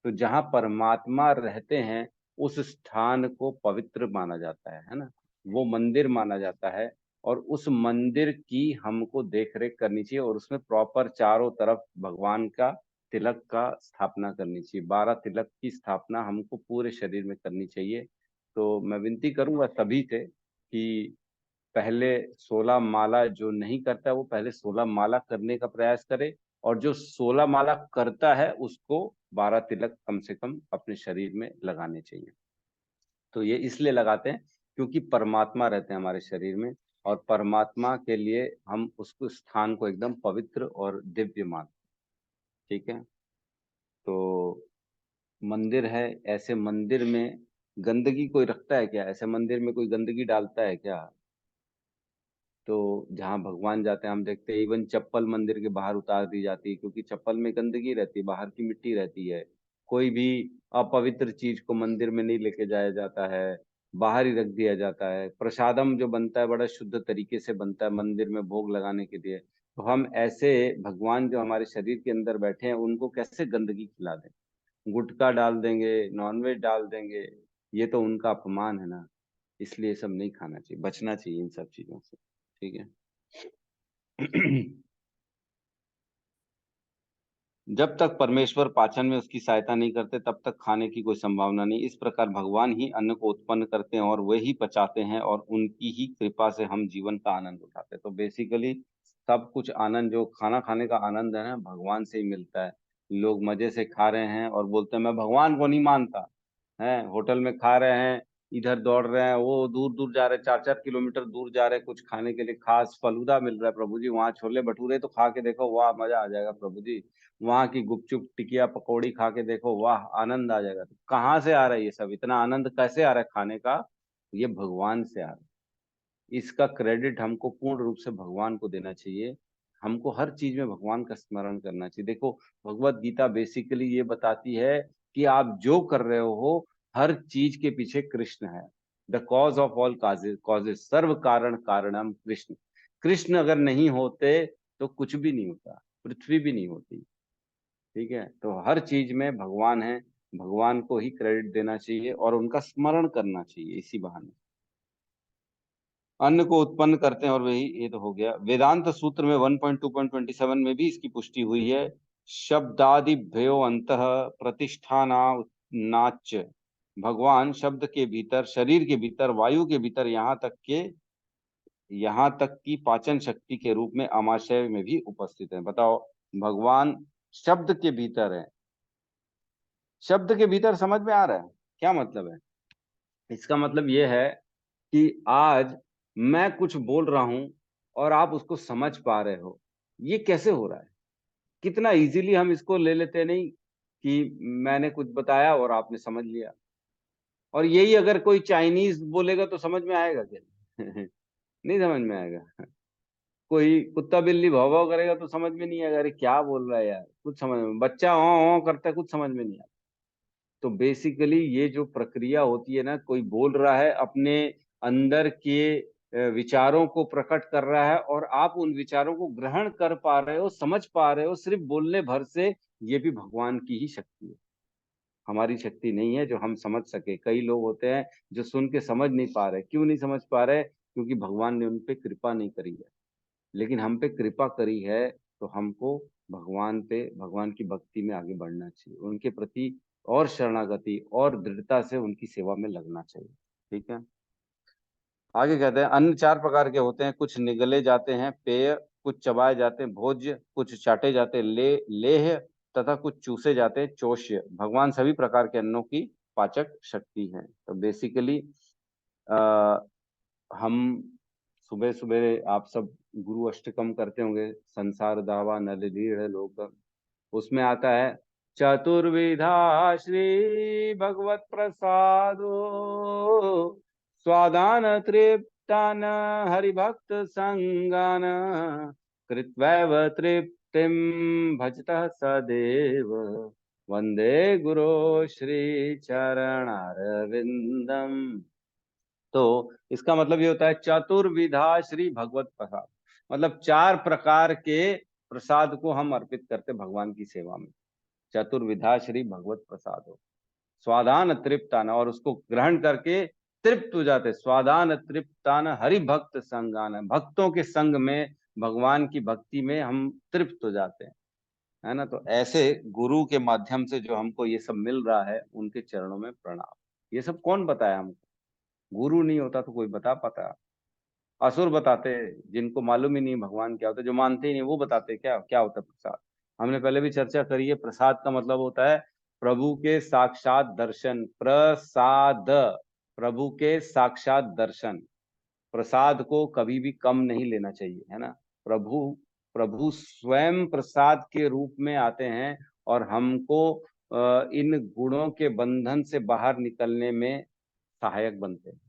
तो जहाँ परमात्मा रहते हैं उस स्थान को पवित्र माना जाता है ना, वो मंदिर माना जाता है। और उस मंदिर की हमको देख रेख करनी चाहिए और उसमें प्रॉपर चारों तरफ भगवान का तिलक का स्थापना करनी चाहिए। 12 तिलक की स्थापना हमको पूरे शरीर में करनी चाहिए। तो मैं विनती करूंगा सभी से कि पहले 16 माला जो नहीं करता है वो पहले 16 माला करने का प्रयास करे, और जो 16 माला करता है उसको 12 तिलक कम से कम अपने शरीर में लगाने चाहिए। तो ये इसलिए लगाते हैं क्योंकि परमात्मा रहते हैं हमारे शरीर में, और परमात्मा के लिए हम उसको स्थान को एकदम पवित्र और दिव्य मानते हैं। ठीक है। तो मंदिर है, ऐसे मंदिर में गंदगी कोई रखता है क्या? ऐसे मंदिर में कोई गंदगी डालता है क्या? तो जहाँ भगवान जाते हैं हम देखते हैं, इवन चप्पल मंदिर के बाहर उतार दी जाती है, क्योंकि चप्पल में गंदगी रहती है, बाहर की मिट्टी रहती है। कोई भी अपवित्र चीज को मंदिर में नहीं लेके जाया जाता है, बाहर ही रख दिया जाता है। प्रसादम जो बनता है बड़ा शुद्ध तरीके से बनता है मंदिर में भोग लगाने के लिए। तो हम ऐसे भगवान जो हमारे शरीर के अंदर बैठे हैं उनको कैसे गंदगी खिला दें? गुटखा डाल देंगे, नॉनवेज डाल देंगे, ये तो उनका अपमान है ना। इसलिए ये सब नहीं खाना चाहिए, बचना चाहिए इन सब चीजों से। ठीक है। जब तक परमेश्वर पाचन में उसकी सहायता नहीं करते तब तक खाने की कोई संभावना नहीं। इस प्रकार भगवान ही अन्न को उत्पन्न करते हैं और वे ही पचाते हैं, और उनकी ही कृपा से हम जीवन का आनंद उठाते हैं। तो बेसिकली सब कुछ आनंद, जो खाना खाने का आनंद है ना, भगवान से ही मिलता है। लोग मजे से खा रहे हैं और बोलते हैं मैं भगवान को नहीं मानता, है होटल में खा रहे हैं, इधर दौड़ रहे हैं, वो दूर दूर जा रहे हैं, 4-4 किलोमीटर दूर जा रहे हैं कुछ खाने के लिए, खास फलूदा मिल रहा है प्रभु जी, वहाँ छोले भटूरे तो खा के देखो, वाह मजा आ जाएगा प्रभु जी। वहाँ की गुपचुप टिकिया पकौड़ी खा के देखो, वाह आनंद आ जाएगा। तो कहाँ से आ रहा है ये सब, इतना आनंद कैसे आ रहा है खाने का? ये भगवान से आ रहा है। इसका क्रेडिट हमको पूर्ण रूप से भगवान को देना चाहिए। हमको हर चीज में भगवान का स्मरण करना चाहिए। देखो, भगवत गीता बेसिकली ये बताती है कि आप जो कर रहे हो हर चीज के पीछे कृष्ण है। The cause of all causes, सर्व कारण कारणम कृष्ण। कृष्ण अगर नहीं होते तो कुछ भी नहीं होता, पृथ्वी भी नहीं होती। ठीक है, तो हर चीज में भगवान है, भगवान को ही क्रेडिट देना चाहिए और उनका स्मरण करना चाहिए इसी बहाने। अन्न को उत्पन्न करते हैं, और वही ये तो हो गया। वेदांत सूत्र में 1.2.27 में भी इसकी पुष्टि हुई है। शब्दादि भयो अंतः प्रतिष्ठानाच। भगवान शब्द के भीतर, शरीर के भीतर, वायु के भीतर, यहाँ तक की पाचन शक्ति के रूप में आमाशय में भी उपस्थित है। बताओ, भगवान शब्द के भीतर है। शब्द के भीतर समझ में आ रहा है क्या मतलब है? इसका मतलब ये है कि आज मैं कुछ बोल रहा हूं और आप उसको समझ पा रहे हो। ये कैसे हो रहा है? कितना इजीली हम इसको ले लेते नहीं कि मैंने कुछ बताया और आपने समझ लिया। और यही अगर कोई चाइनीज बोलेगा तो समझ में आएगा क्या? नहीं समझ में आएगा। कोई कुत्ता बिल्ली भौं भौं करेगा तो समझ में नहीं आएगा, अरे क्या बोल रहा है यार, कुछ समझ में। बच्चा औ करता है, कुछ समझ में नहीं आता। तो बेसिकली ये जो प्रक्रिया होती है ना, कोई बोल रहा है, अपने अंदर के विचारों को प्रकट कर रहा है और आप उन विचारों को ग्रहण कर पा रहे हो, समझ पा रहे हो सिर्फ बोलने भर से। ये भी भगवान की ही शक्ति है, हमारी शक्ति नहीं है जो हम समझ सके। कई लोग होते हैं जो सुन के समझ नहीं पा रहे। क्यों नहीं समझ पा रहे? क्योंकि भगवान ने उन पे कृपा नहीं करी है। लेकिन हम पे कृपा करी है तो हमको भगवान पे, भगवान की भक्ति में आगे बढ़ना चाहिए, उनके प्रति और शरणागति और दृढ़ता से उनकी सेवा में लगना चाहिए। ठीक है, आगे कहते हैं अन्न 4 प्रकार के होते हैं। कुछ निगले जाते हैं पेय, कुछ चबाए जाते हैं भोज्य, कुछ चाटे जाते हैं लेह, तथा कुछ चूसे जाते हैं चोष्य। भगवान सभी प्रकार के अन्नों की पाचक शक्ति है। तो बेसिकली हम सुबह सुबह आप सब गुरु अष्टकम करते होंगे, संसार दावा नल लीढ़ लोक। उसमें आता है चतुर्विधा श्री भगवत प्रसादो स्वादान तृप्तान हरिभक्त संगान कृत्वैव तृप्तिम भजतः सदेव वंदे गुरो श्री चरणारविंदम। तो इसका मतलब ये होता है चतुर्विधा श्री भगवत प्रसाद, मतलब 4 प्रकार के प्रसाद को हम अर्पित करते भगवान की सेवा में। चतुर्विधा श्री भगवत प्रसाद हो स्वादान तृप्तान, और उसको ग्रहण करके तृप्त हो जाते। स्वादान तृप्तान हरि भक्त संगान, भक्तों के संग में, भगवान की भक्ति में हम तृप्त हो जाते हैं, है ना। तो ऐसे गुरु के माध्यम से जो हमको ये सब मिल रहा है, उनके चरणों में प्रणाम। ये सब कौन बताया हमको? गुरु नहीं होता तो कोई बता पाता? असुर बताते, जिनको मालूम ही नहीं भगवान क्या होता है, जो मानते ही नहीं, वो बताते क्या क्या होता है प्रसाद। हमने पहले भी चर्चा करी है, प्रसाद का मतलब होता है प्रभु के साक्षात दर्शन। प्रसाद, प्रभु के साक्षात दर्शन। प्रसाद को कभी भी कम नहीं लेना चाहिए, है ना। प्रभु प्रभु स्वयं प्रसाद के रूप में आते हैं और हमको इन गुणों के बंधन से बाहर निकलने में सहायक बनते हैं।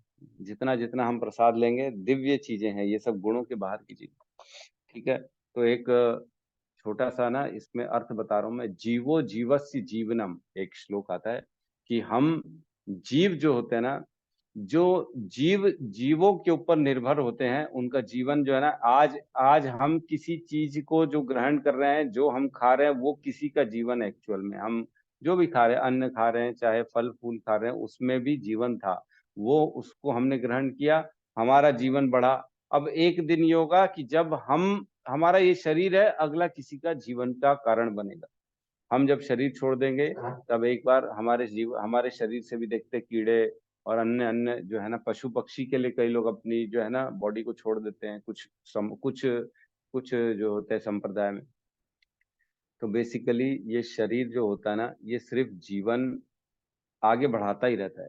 जितना जितना हम प्रसाद लेंगे, दिव्य चीजें हैं ये सब, गुणों के बाहर की चीजें। ठीक है, तो एक छोटा सा ना इसमें अर्थ बता रहा हूं मैं। जीवो जीवस्य जीवनम, एक श्लोक आता है कि हम जीव जो होते हैं ना, जो जीव जीवों के ऊपर निर्भर होते हैं, उनका जीवन जो है ना, आज आज हम किसी चीज को जो ग्रहण कर रहे हैं, जो हम खा रहे हैं, वो किसी का जीवन है। एक्चुअल में हम जो भी खा रहे हैं, अन्न खा रहे हैं, चाहे फल फूल खा रहे हैं, उसमें भी जीवन था। वो उसको हमने ग्रहण किया, हमारा जीवन बढ़ा। अब एक दिन ये होगा कि जब हम, हमारा ये शरीर है, अगला किसी का जीवन का कारण बनेगा। हम जब शरीर छोड़ देंगे, तब एक बार हमारे शरीर से भी देखते कीड़े और अन्य अन्य जो है ना, पशु पक्षी के लिए कई लोग अपनी जो है ना बॉडी को छोड़ देते हैं, कुछ जो होते हैं संप्रदाय में। तो बेसिकली ये शरीर जो होता है ना, ये सिर्फ जीवन आगे बढ़ाता ही रहता है।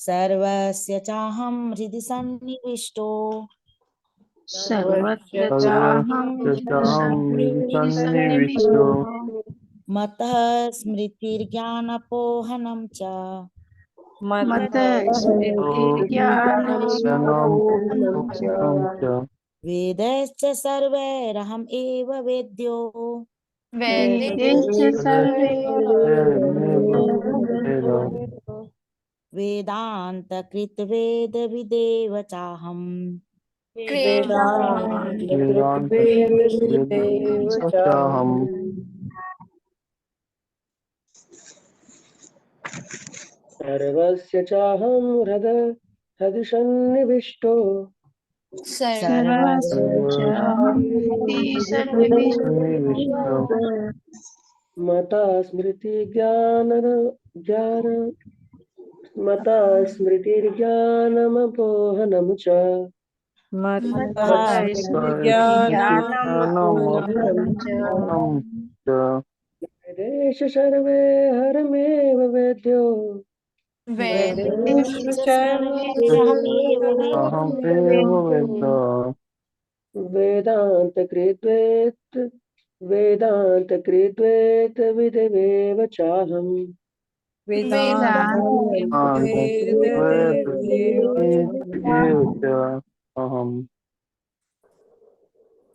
सर्वस्य चाहं हृदि सन्निविष्टो सर्वस्य सर्वस्य चाहं सन्निविष्टो मतः स्मृतिर्ज्ञानपोहनं च ज्ञानम् च वेदैश्च सर्वैरहम् एव वेद्यो वेदान्तकृत्वेदविदेव चाहम् वेदान्तकृद्वेदविदेवचाहम् सर्वस्य चाहं हृदि सन्निविष्टो सन्निविष्टो मता स्मृतिर्ज्ञानमपोहनं च ज्ञानमोहनं च वेदेश सर्वे हरमेव वेद्यो अहमेव वेद वेदान्तकृद्वेद विदेव चाहम् वेदान्तकृद्वेदविदेव च अहम्।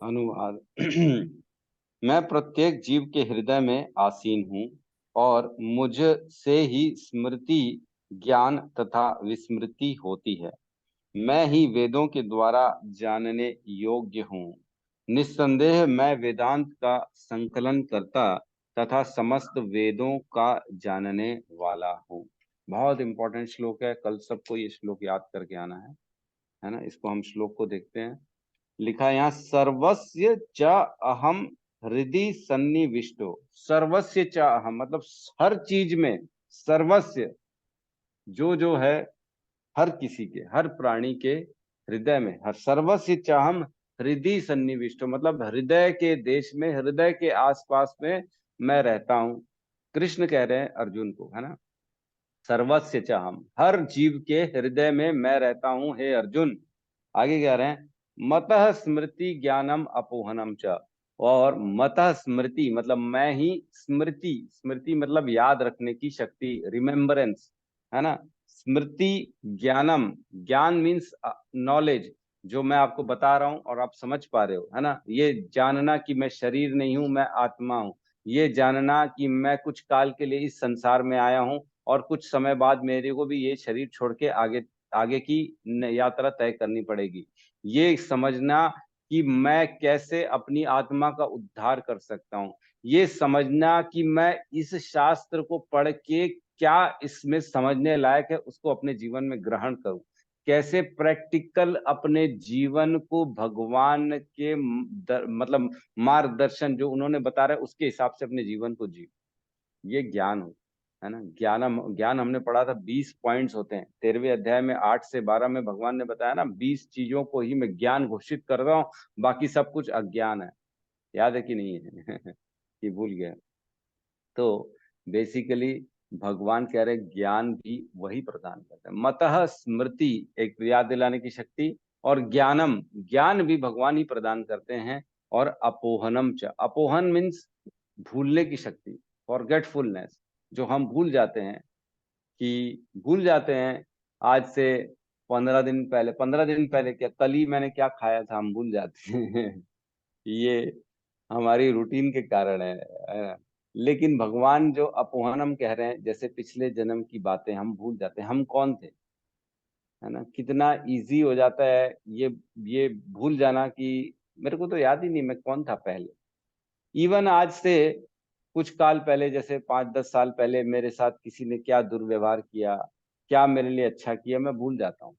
अनुवाद। मैं प्रत्येक जीव के हृदय में आसीन हूँ और मुझ से ही स्मृति, ज्ञान तथा विस्मृति होती है। मैं ही वेदों के द्वारा जानने योग्य हूँ। निस्संदेह मैं वेदांत का संकलन करता तथा समस्त वेदों का जानने वाला हूँ। बहुत इंपॉर्टेंट श्लोक है, कल सबको ये श्लोक याद करके आना है ना। इसको हम श्लोक को देखते हैं। लिखा है यहाँ, सर्वस्य च अहम हृदि सन्निविष्टो। सर्वस्य च अहम मतलब हर चीज में, सर्वस्य जो है हर किसी के, हर प्राणी के हृदय में, हर सर्वस्य चाहम हृदय सन्निविष्टो मतलब हृदय के देश में, हृदय के आसपास में मैं रहता हूं। कृष्ण कह रहे हैं अर्जुन को, है ना, सर्वस्य चाहम, हर जीव के हृदय में मैं रहता हूं हे अर्जुन। आगे कह रहे हैं, मतः स्मृति ज्ञानम अपोहनम च। और मतः स्मृति मतलब मैं ही स्मृति, स्मृति मतलब याद रखने की शक्ति, रिमेम्बरेंस, है ना। स्मृति ज्ञानम, ज्ञान मीन्स नॉलेज, जो मैं आपको बता रहा हूं और आप समझ पा रहे हो, है ना। ये जानना कि मैं शरीर नहीं हूं, मैं आत्मा हूं। ये जानना कि मैं कुछ काल के लिए इस संसार में आया हूं और कुछ समय बाद मेरे को भी ये शरीर छोड़ के आगे की यात्रा तय करनी पड़ेगी। ये समझना कि मैं कैसे अपनी आत्मा का उद्धार कर सकता हूँ। ये समझना कि मैं इस शास्त्र को पढ़ के क्या इसमें समझने लायक है, उसको अपने जीवन में ग्रहण करूं। कैसे प्रैक्टिकल अपने जीवन को भगवान के मतलब मार्गदर्शन जो उन्होंने बता रहे उसके हिसाब से अपने जीवन को जी। ये ज्ञान हो, है ना। ज्ञान हमने पढ़ा था 20 पॉइंट्स होते हैं 13वें अध्याय में 8 से 12 में भगवान ने बताया ना, 20 चीजों को ही मैं ज्ञान घोषित कर रहा हूँ, बाकी सब कुछ अज्ञान है। याद है कि नहीं है? कि भूल गए? तो बेसिकली भगवान कह रहे ज्ञान भी वही प्रदान करते हैं। मतः स्मृति एक याद दिलाने की शक्ति, और ज्ञानम ज्ञान भी भगवान ही प्रदान करते हैं। और अपोहनम च, अपोहन मीन्स भूलने की शक्ति, फॉरगेटफुलनेस, जो हम भूल जाते हैं, कि भूल जाते हैं आज से 15 दिन पहले क्या, कल ही मैंने क्या खाया था, हम भूल जाते हैं। ये हमारी रूटीन के कारण है ना? लेकिन भगवान जो अपोहनम कह रहे हैं, जैसे पिछले जन्म की बातें हम भूल जाते हैं, हम कौन थे, है ना। कितना इजी हो जाता है ये भूल जाना कि मेरे को तो याद ही नहीं मैं कौन था पहले। इवन आज से कुछ काल पहले, जैसे 5-10 साल पहले मेरे साथ किसी ने क्या दुर्व्यवहार किया, क्या मेरे लिए अच्छा किया, मैं भूल जाता हूँ,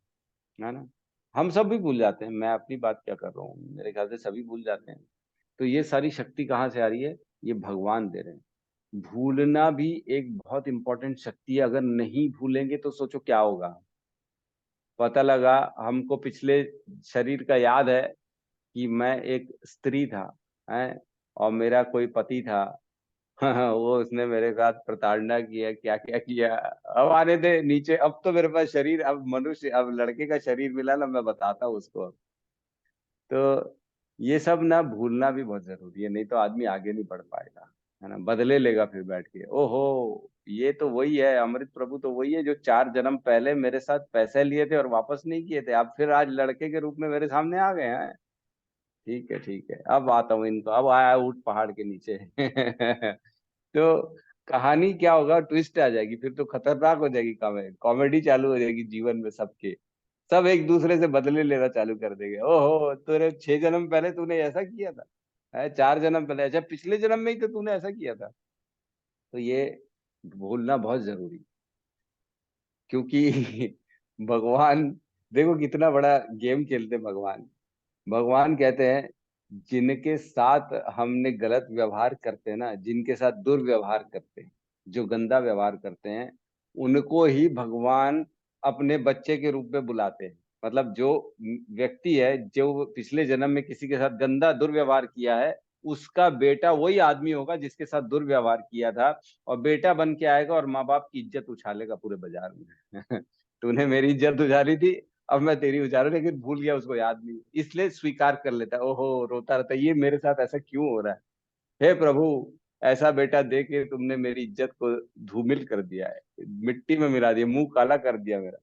है ना। हम सब भी भूल जाते हैं, मैं अपनी बात क्या कर रहा हूँ, मेरे ख्याल से सभी भूल जाते हैं। तो ये सारी शक्ति कहाँ से आ रही है? ये भगवान दे रहे हैं। भूलना भी एक बहुत इंपॉर्टेंट शक्ति है, अगर नहीं भूलेंगे तो सोचो क्या होगा। पता लगा हमको पिछले शरीर का याद है कि मैं एक स्त्री था, है, और मेरा कोई पति था। वो उसने मेरे साथ प्रताड़ना किया, क्या क्या किया। अब आने दे नीचे, अब तो मेरे पास शरीर, अब मनुष्य, अब लड़के का शरीर मिला ना, मैं बताता हूँ उसको। तो ये सब ना भूलना भी बहुत जरूरी है, नहीं तो आदमी आगे नहीं बढ़ पाएगा, है ना। बदले लेगा फिर बैठ के, ओहो ये तो वही है, अमृत प्रभु तो वही है जो 4 जन्म पहले मेरे साथ पैसे लिए थे और वापस नहीं किए थे, अब फिर आज लड़के के रूप में मेरे सामने आ गए हैं। ठीक है ठीक है, अब आता हूँ इनको, अब आया ऊट पहाड़ के नीचे। तो कहानी क्या होगा, ट्विस्ट आ जाएगी, फिर तो खतरनाक हो जाएगी, कॉमेडी चालू हो जाएगी जीवन में सबके। सब एक दूसरे से बदले लेना चालू कर देंगे, ओहो तेरे 6 जन्म पहले तूने ऐसा किया था, है 4 जन्म पहले, अच्छा पिछले जन्म में ही तो तूने ऐसा किया था। तो ये भूलना बहुत जरूरी, क्योंकि भगवान देखो कितना बड़ा गेम खेलते हैं भगवान। भगवान कहते हैं जिनके साथ हमने गलत व्यवहार करते हैं ना, जिनके साथ दुर्व्यवहार करते हैं, जो गंदा व्यवहार करते हैं, उनको ही भगवान अपने बच्चे के रूप में बुलाते हैं। मतलब जो व्यक्ति है जो पिछले जन्म में किसी के साथ गंदा दुर्व्यवहार किया है, उसका बेटा वही आदमी होगा जिसके साथ दुर्व्यवहार किया था, और बेटा बन के आएगा और माँ बाप की इज्जत उछालेगा पूरे बाजार में। तूने मेरी इज्जत उछाली थी, अब मैं तेरी उछालू, लेकिन भूल गया, उसको याद नहीं, इसलिए स्वीकार कर लेता है, ओहो रोता रहता है, ये मेरे साथ ऐसा क्यों हो रहा है, हे प्रभु ऐसा बेटा दे के तुमने मेरी इज्जत को धूमिल कर दिया है, मिट्टी में मिला दिया, मुंह काला कर दिया मेरा।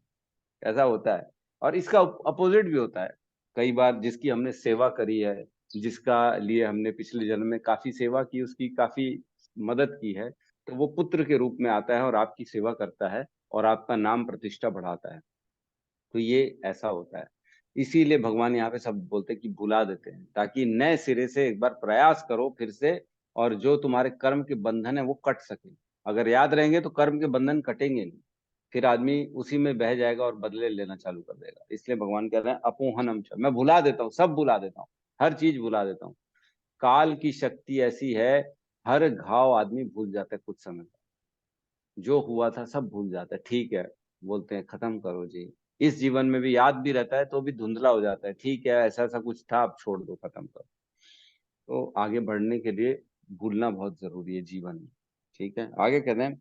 ऐसा होता है। और इसका अपोजिट भी होता है। कई बार जिसकी हमने सेवा करी है, जिसका लिए हमने पिछले जन्म में काफी सेवा की, उसकी काफी मदद की है, तो वो पुत्र के रूप में आता है और आपकी सेवा करता है और आपका नाम प्रतिष्ठा बढ़ाता है। तो ये ऐसा होता है। इसीलिए भगवान यहाँ पे सब बोलते हैं कि भुला देते हैं, ताकि नए सिरे से एक बार प्रयास करो फिर से, और जो तुम्हारे कर्म के बंधन है वो कट सके। अगर याद रहेंगे तो कर्म के बंधन कटेंगे नहीं, फिर आदमी उसी में बह जाएगा और बदले लेना चालू कर देगा। इसलिए भगवान कह रहे हैं अपोहनम च, मैं भुला देता हूँ, सब भुला देता हूँ, हर चीज भुला देता हूँ। काल की शक्ति ऐसी है, हर घाव आदमी भूल जाता है कुछ समय, जो हुआ था सब भूल जाता है। ठीक है, बोलते हैं खत्म करो जी, इस जीवन में भी याद भी रहता है तो भी धुंधला हो जाता है, ठीक है ऐसा ऐसा कुछ था, अब छोड़ दो, खत्म करो। तो आगे बढ़ने के लिए भूलना बहुत जरूरी है जीवन में। ठीक है, आगे कहते हैं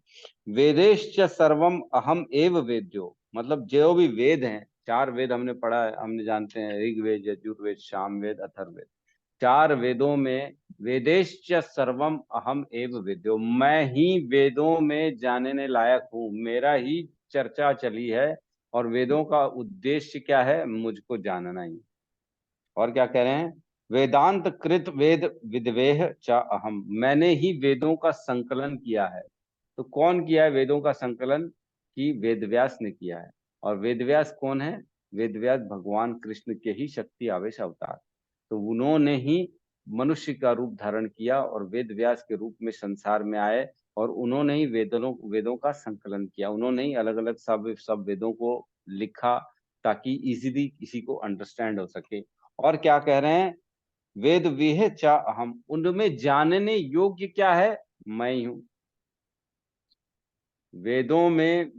वेदेश्च सर्वम अहम एव वेद्यो, मतलब जो भी वेद हैं, 4 वेद हमने पढ़ा है, हमने जानते हैं ऋग्वेद, यजुर्वेद, सामवेद, अथर्ववेद। 4 वेदों में वेदेश्च सर्वम अहम एव वेद्यो, मैं ही वेदों में जानने लायक हूँ, मेरा ही चर्चा चली है, और वेदों का उद्देश्य क्या है, मुझको जानना ही। और क्या कह रहे हैं, वेदांत कृत वेद विद्वेह च अहम, मैंने ही वेदों का संकलन किया है। तो कौन किया है वेदों का संकलन? कि वेदव्यास ने किया है। और वेदव्यास कौन है? वेदव्यास भगवान कृष्ण के ही शक्ति आवेश अवतार। तो उन्होंने ही मनुष्य का रूप धारण किया और वेद व्यास के रूप में संसार में आए, और उन्होंने ही वेदों का संकलन किया, उन्होंने ही अलग अलग सब वेदों को लिखा, ताकि इजीली किसी को अंडरस्टैंड हो सके। और क्या कह रहे हैं, वेद विह चा अहम, उनमें जानने योग्य क्या है, मैं ही हूं। वेदों में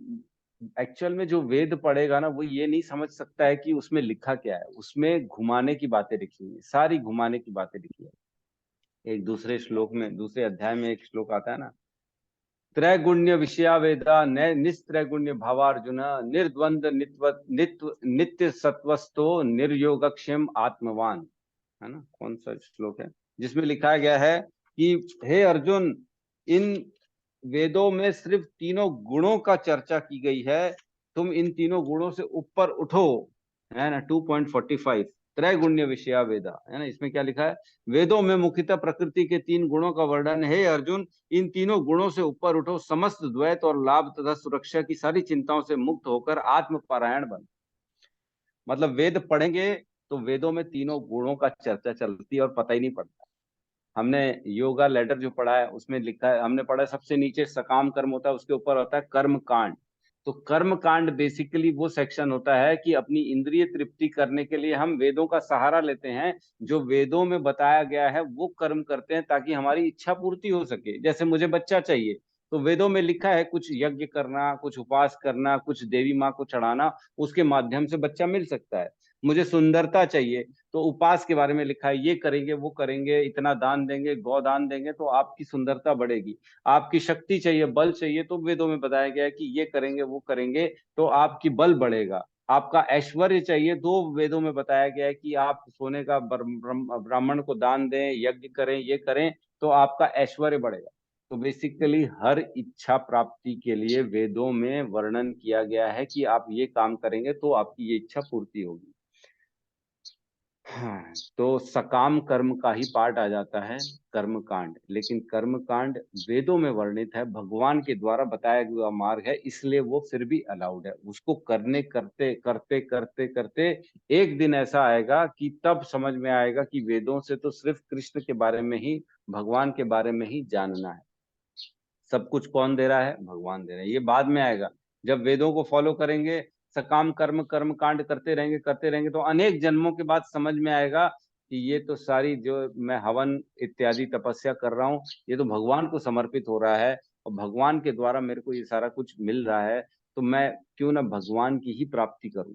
एक्चुअल में जो वेद पढ़ेगा ना वो ये नहीं समझ सकता है कि उसमें लिखा क्या है। उसमें घुमाने की बातें लिखी हुई है, सारी घुमाने की बातें लिखी है। एक दूसरे श्लोक में, दूसरे अध्याय में एक श्लोक आता है ना, त्रैगुण्य विषया वेदा निस्त्रैगुण्य भावार्जुन निर्द्वंद नित्य सत्वस्तो निर्योगक्षेम आत्मवान, है ना। कौन सा श्लोक है जिसमें लिखा गया है कि हे अर्जुन, इन वेदों में सिर्फ तीनों गुणों का चर्चा की गई है, तुम इन तीनों गुणों से ऊपर उठो, है ना। 2.45 त्रैगुण्य विषया वेदा, है ना। इसमें क्या लिखा है, वेदों में मुख्यतः प्रकृति के 3 गुणों का वर्णन है। अर्जुन, इन तीनों गुणों से ऊपर उठो, समस्त द्वैत और लाभ तथा सुरक्षा की सारी चिंताओं से मुक्त होकर आत्मपरायण बन। मतलब वेद पढ़ेंगे तो वेदों में तीनों गुणों का चर्चा चलती है और पता ही नहीं पड़ता। हमने योगा लेटर जो पढ़ा है उसमें लिखा है, हमने पढ़ा है सबसे नीचे सकाम कर्म होता है, उसके ऊपर होता है कर्म कांड। तो कर्म कांड बेसिकली वो सेक्शन होता है कि अपनी इंद्रिय तृप्ति करने के लिए हम वेदों का सहारा लेते हैं। जो वेदों में बताया गया है वो कर्म करते हैं ताकि हमारी इच्छा पूर्ति हो सके। जैसे मुझे बच्चा चाहिए तो वेदों में लिखा है कुछ यज्ञ करना, कुछ उपास करना, कुछ देवी माँ को चढ़ाना, उसके माध्यम से बच्चा मिल सकता है। मुझे सुंदरता चाहिए तो उपास के बारे में लिखा है, ये करेंगे वो करेंगे, इतना दान देंगे, गौदान देंगे तो आपकी सुंदरता बढ़ेगी। आपकी शक्ति चाहिए, बल चाहिए, तो वेदों में बताया गया है कि ये करेंगे वो करेंगे तो आपकी बल बढ़ेगा। आपका ऐश्वर्य चाहिए तो वेदों में बताया गया है कि आप सोने का ब्राह्मण को दान दें, यज्ञ करें, ये करें तो आपका ऐश्वर्य बढ़ेगा। तो बेसिकली हर इच्छा प्राप्ति के लिए वेदों में वर्णन किया गया है कि आप ये काम करेंगे तो आपकी ये इच्छा पूर्ति होगी। हाँ, तो सकाम कर्म का ही पार्ट आ जाता है कर्म कांड। लेकिन कर्म कांड वेदों में वर्णित है, भगवान के द्वारा बताया गया मार्ग है, इसलिए वो फिर भी अलाउड है। उसको करने करते करते करते करते एक दिन ऐसा आएगा कि तब समझ में आएगा कि वेदों से तो सिर्फ कृष्ण के बारे में ही, भगवान के बारे में ही जानना है। सब कुछ कौन दे रहा है, भगवान दे रहा है। ये बाद में आएगा। जब वेदों को फॉलो करेंगे, सकाम कर्म कर्म कांड करते रहेंगे तो अनेक जन्मों के बाद समझ में आएगा कि ये तो सारी जो मैं हवन इत्यादि तपस्या कर रहा हूँ ये तो भगवान को समर्पित हो रहा है और भगवान के द्वारा मेरे को ये सारा कुछ मिल रहा है। तो मैं क्यों ना भगवान की ही प्राप्ति करूं,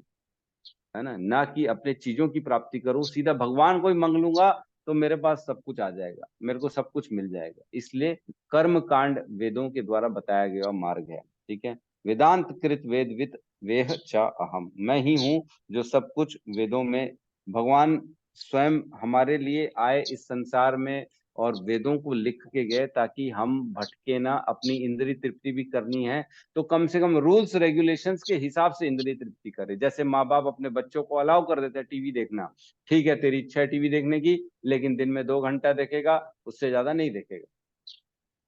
है ना कि अपने चीजों की प्राप्ति करूं। सीधा भगवान को ही मांग लूंगा तो मेरे पास सब कुछ आ जाएगा, मेरे को सब कुछ मिल जाएगा। इसलिए कर्म कांड वेदों के द्वारा बताया गया मार्ग है। ठीक है। वेदांत कृत वेदवित वेह च अहम, मैं ही हूँ जो सब कुछ वेदों में, भगवान स्वयं हमारे लिए आए इस संसार में और वेदों को लिख के गए ताकि हम भटके ना। अपनी इंद्रिय तृप्ति भी करनी है तो कम से कम रूल्स रेगुलेशंस के हिसाब से इंद्रिय तृप्ति करे। जैसे माँ बाप अपने बच्चों को अलाउ कर देते हैं टीवी देखना, ठीक है तेरी इच्छा है टीवी देखने की, लेकिन दिन में 2 घंटा देखेगा, उससे ज्यादा नहीं देखेगा।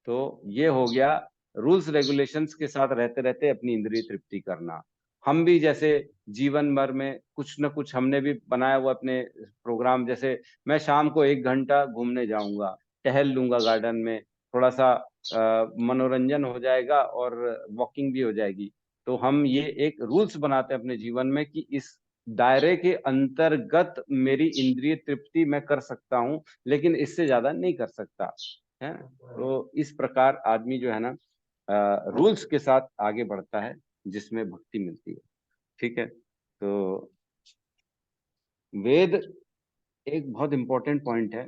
तो ये हो गया रूल्स रेगुलेशंस के साथ रहते रहते अपनी इंद्रिय तृप्ति करना। हम भी जैसे जीवन भर में कुछ न कुछ हमने भी बनाया हुआ अपने प्रोग्राम। जैसे मैं शाम को 1 घंटा घूमने जाऊंगा, टहल लूंगा गार्डन में, थोड़ा सा मनोरंजन हो जाएगा और वॉकिंग भी हो जाएगी। तो हम ये एक रूल्स बनाते हैं अपने जीवन में कि इस दायरे के अंतर्गत मेरी इंद्रिय तृप्ति मैं कर सकता हूँ, लेकिन इससे ज्यादा नहीं कर सकता है। तो इस प्रकार आदमी जो है ना रूल्स के साथ आगे बढ़ता है जिसमें भक्ति मिलती है। ठीक है। तो वेद एक बहुत इंपॉर्टेंट पॉइंट है।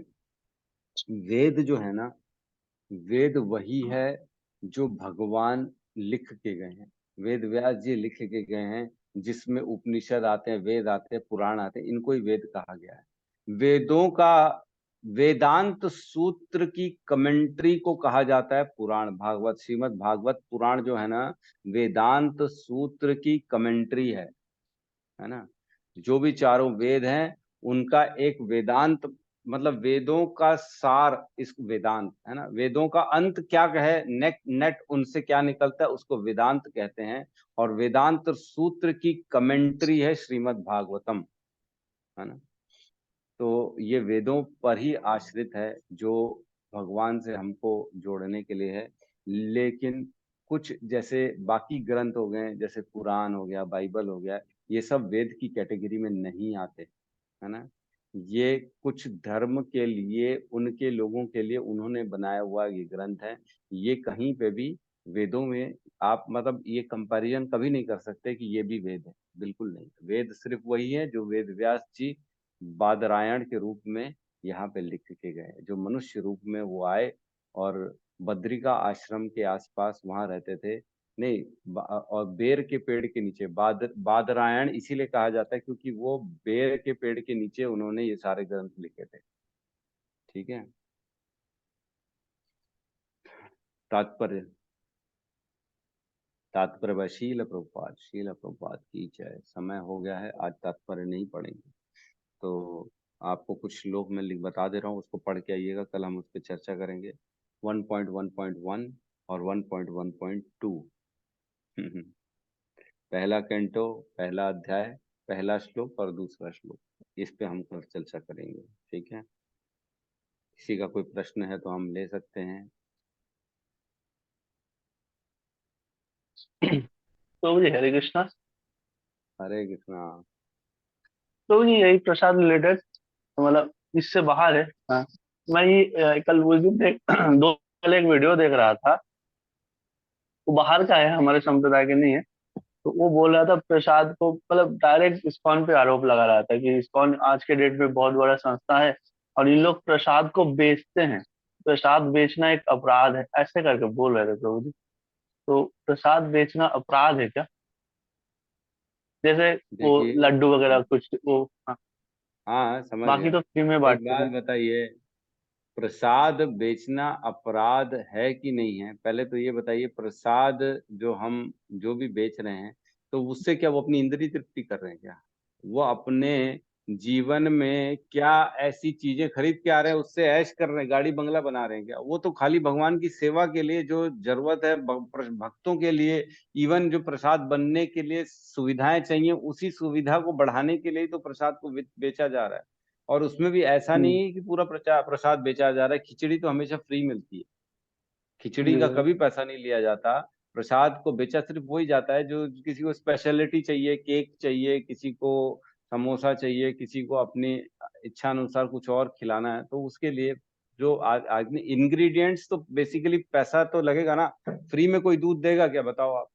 वेद जो है ना, वेद वही है जो भगवान लिख के गए हैं। वेद व्यास जी लिख के गए हैं, जिसमें उपनिषद आते हैं, वेद आते हैं, पुराण आते हैं, इनको ही वेद कहा गया है। वेदों का वेदांत सूत्र की कमेंट्री को कहा जाता है पुराण। भागवत, श्रीमद् भागवत पुराण जो है ना, वेदांत सूत्र की कमेंट्री है ना। जो भी चारों वेद हैं उनका एक वेदांत, मतलब वेदों का सार इस वेदांत है ना। वेदों का अंत क्या है, नेट उनसे क्या निकलता है उसको वेदांत कहते हैं। और वेदांत सूत्र की कमेंट्री है श्रीमद् भागवतम, है ना। तो ये वेदों पर ही आश्रित है जो भगवान से हमको जोड़ने के लिए है। लेकिन कुछ जैसे बाकी ग्रंथ हो गए, जैसे कुरान हो गया, बाइबल हो गया, ये सब वेद की कैटेगरी में नहीं आते, है ना। ये कुछ धर्म के लिए, उनके लोगों के लिए उन्होंने बनाया हुआ ये ग्रंथ है। ये कहीं पे भी वेदों में आप मतलब ये कंपैरिजन कभी नहीं कर सकते कि ये भी वेद है, बिल्कुल नहीं। वेद सिर्फ वही है जो वेद व्यास जी बादरायण के रूप में यहाँ पे लिख के गए, जो मनुष्य रूप में वो आए और बद्रिका आश्रम के आसपास वहां रहते थे। नहीं, और बेर के पेड़ के नीचे, बादरायण इसीलिए कहा जाता है क्योंकि वो बेर के पेड़ के नीचे उन्होंने ये सारे ग्रंथ लिखे थे। ठीक है। तात्पर्य तात्पर्य शील प्रभुपाद की जय। समय हो गया है, आज तात्पर्य नहीं पढ़ेंगे, तो आपको कुछ श्लोक मैं लिख बता दे रहा हूँ, उसको पढ़ के आइएगा, कल हम उस पर चर्चा करेंगे। 1.1.1 और 1.1.2 पहला कैंटो, पहला अध्याय, पहला श्लोक और दूसरा श्लोक, इस पे हम कल चर्चा करेंगे। ठीक है। किसी का कोई प्रश्न है तो हम ले सकते हैं। प्रभु जी हरे कृष्णा। हरे कृष्णा। प्रभु जी यही प्रसाद रिलेटेड, मतलब इससे बाहर है। हाँ, मैं ये कल उस दिन दो कल एक वीडियो देख रहा था, वो बाहर का है, हमारे संप्रदाय के नहीं है। तो वो बोल रहा था प्रसाद को, मतलब डायरेक्ट इस्कॉन पे आरोप लगा रहा था कि इस्कॉन आज के डेट में बहुत बड़ा संस्था है और इन लोग प्रसाद को बेचते हैं, प्रसाद बेचना एक अपराध है, ऐसे करके बोल रहे थे प्रभु जी। तो प्रसाद बेचना अपराध है क्या? जैसे वो देखिए, लड्डू वगैरह कुछ वो, हाँ, हाँ समझ बाकी गया। तो फ्री में एक बांटते बात हैं। बताइए, प्रसाद बेचना अपराध है कि नहीं है? पहले तो ये बताइए, प्रसाद जो हम जो भी बेच रहे हैं, तो उससे क्या वो अपनी इंद्रिय तृप्ति कर रहे हैं क्या? वो अपने जीवन में क्या ऐसी चीजें खरीद के आ रहे हैं, उससे ऐश कर रहे हैं, गाड़ी बंगला बना रहे हैं क्या? वो तो खाली भगवान की सेवा के लिए जो जरूरत है भक्तों के लिए, इवन जो प्रसाद बनने के लिए सुविधाएं चाहिए, उसी सुविधा को बढ़ाने के लिए ही तो प्रसाद को बेचा जा रहा है। और उसमें भी ऐसा हम्म, नहीं है कि पूरा प्रसाद बेचा जा रहा है। खिचड़ी तो हमेशा फ्री मिलती है, खिचड़ी जी का जी। कभी पैसा नहीं लिया जाता। प्रसाद को बेचा सिर्फ वही जाता है जो किसी को स्पेशलिटी चाहिए, केक चाहिए, किसी को समोसा चाहिए, किसी को अपनी इच्छा अनुसार कुछ और खिलाना है, तो उसके लिए जो आदमी इंग्रेडिएंट्स, तो बेसिकली पैसा तो लगेगा ना। फ्री में कोई दूध देगा क्या, बताओ आप?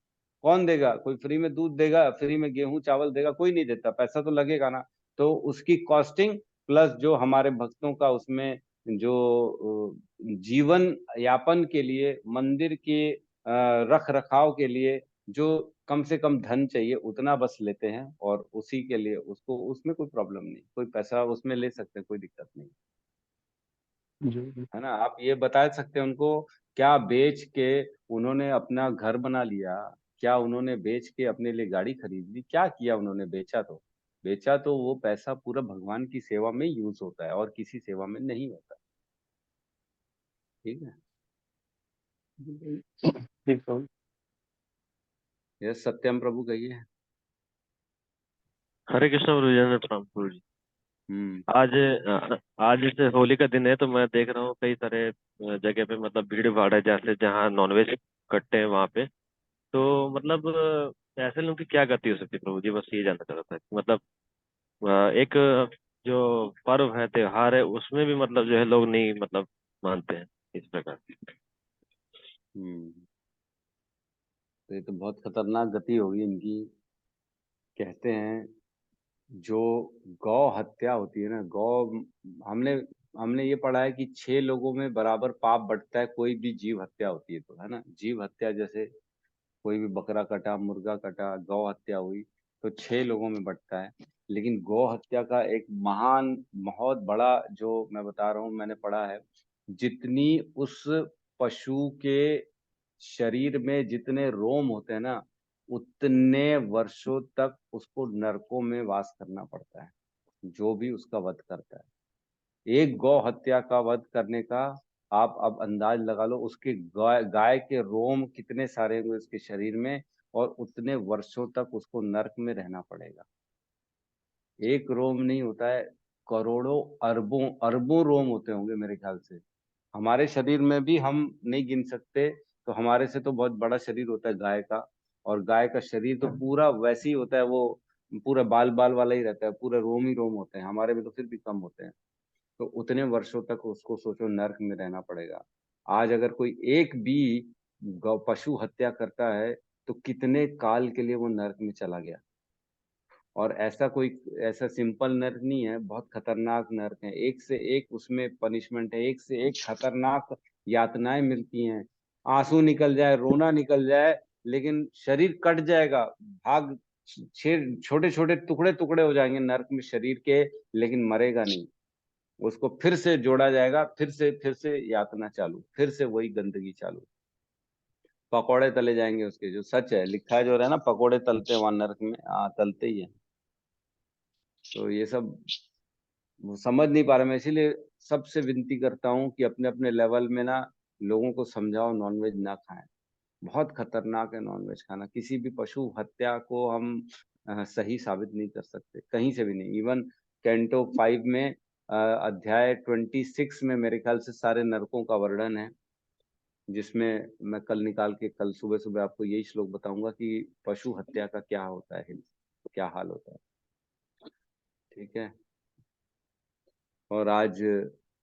कौन देगा? कोई फ्री में दूध देगा, फ्री में गेहूं चावल देगा? कोई नहीं देता, पैसा तो लगेगा ना। तो उसकी कॉस्टिंग प्लस जो हमारे भक्तों का उसमें जो जीवन यापन के लिए, मंदिर के रख रखाव के लिए जो कम से कम धन चाहिए, उतना बस लेते हैं, और उसी के लिए उसको, उसमें कोई प्रॉब्लम नहीं, कोई पैसा उसमें ले सकते हैं, कोई दिक्कत नहीं जी जी। है ना। आप ये बता सकते हैं उनको, क्या बेच के उन्होंने अपना घर बना लिया? क्या उन्होंने बेच के अपने लिए गाड़ी खरीद ली? क्या किया उन्होंने? बेचा तो वो पैसा पूरा भगवान की सेवा में यूज होता है और किसी सेवा में नहीं होता। ठीक है। ठीक प्रभु। ये सत्यम प्रभु कहिए। हरे कृष्ण प्रभु जी, जय प्रणाम प्रभु जी। हम्म। आज जैसे होली का दिन है, तो मैं देख रहा हूँ कई सारे जगह पे मतलब भीड़ भाड़ है, जैसे जहाँ नॉनवेज कट्टे हैं वहाँ पे। तो मतलब ऐसे लोगों की क्या गति हो सकती है प्रभु जी? बस ये जानना चाह रहा था कि मतलब एक जो पर्व है, त्योहार है, उसमें भी मतलब जो है लोग नहीं मतलब मानते हैं इस प्रकार। हम्म। तो ये तो बहुत खतरनाक गति होगी इनकी। कहते हैं जो गौ हत्या होती है ना, गौ, हमने हमने ये पढ़ा है कि 6 लोगों में बराबर पाप बंटता है, कोई भी जीव हत्या होती है तो, है ना। जीव हत्या जैसे कोई भी बकरा कटा, मुर्गा कटा, गौ हत्या हुई, तो 6 लोगों में बंटता है। लेकिन गौ हत्या का एक महान, बहुत बड़ा, जो मैं बता रहा हूँ, मैंने पढ़ा है, जितनी उस पशु के शरीर में जितने रोम होते हैं ना, उतने वर्षों तक उसको नरकों में वास करना पड़ता है, जो भी उसका वध करता है। एक गौ हत्या का वध करने का आप अब अंदाज लगा लो, उसके गाय के रोम कितने सारे होंगे उसके शरीर में, और उतने वर्षों तक उसको नरक में रहना पड़ेगा। एक रोम नहीं होता है, करोड़ों अरबों अरबों रोम होते होंगे मेरे ख्याल से। हमारे शरीर में भी हम नहीं गिन सकते, तो हमारे से तो बहुत बड़ा शरीर होता है गाय का। और गाय का शरीर तो पूरा वैसे ही होता है, वो पूरा बाल बाल वाला ही रहता है, पूरा रोम ही रोम होते हैं, हमारे में तो फिर भी कम होते हैं। तो उतने वर्षों तक उसको सोचो नर्क में रहना पड़ेगा। आज अगर कोई एक भी पशु हत्या करता है तो कितने काल के लिए वो नरक में चला गया। और ऐसा सिंपल नर्क नहीं है, बहुत खतरनाक नर्क है। एक से एक उसमें पनिशमेंट है, एक से एक खतरनाक यातनाएं मिलती हैं। आंसू निकल जाए, रोना निकल जाए, लेकिन शरीर कट जाएगा, भाग छोटे छोटे टुकड़े टुकड़े हो जाएंगे नर्क में शरीर के, लेकिन मरेगा नहीं। उसको फिर से जोड़ा जाएगा, फिर से यातना चालू, फिर से वही गंदगी चालू। पकोड़े तले जाएंगे उसके, जो सच है, लिखा है जो है ना, पकोड़े तलते हैं वहां नर्क में। हाँ, तलते ही है। तो ये सब वो समझ नहीं पा रहे। मैं इसीलिए सबसे विनती करता हूँ कि अपने अपने लेवल में ना लोगों को समझाओ नॉनवेज ना खाएं। बहुत खतरनाक है नॉनवेज खाना। किसी भी पशु हत्या को हम सही साबित नहीं कर सकते, कहीं से भी नहीं। इवन कैंटो 5 में अध्याय 26 में मेरे ख्याल से सारे नरकों का वर्णन है, जिसमें मैं कल निकाल के कल सुबह सुबह आपको यही श्लोक बताऊंगा कि पशु हत्या का क्या होता है, क्या हाल होता है। ठीक है। और आज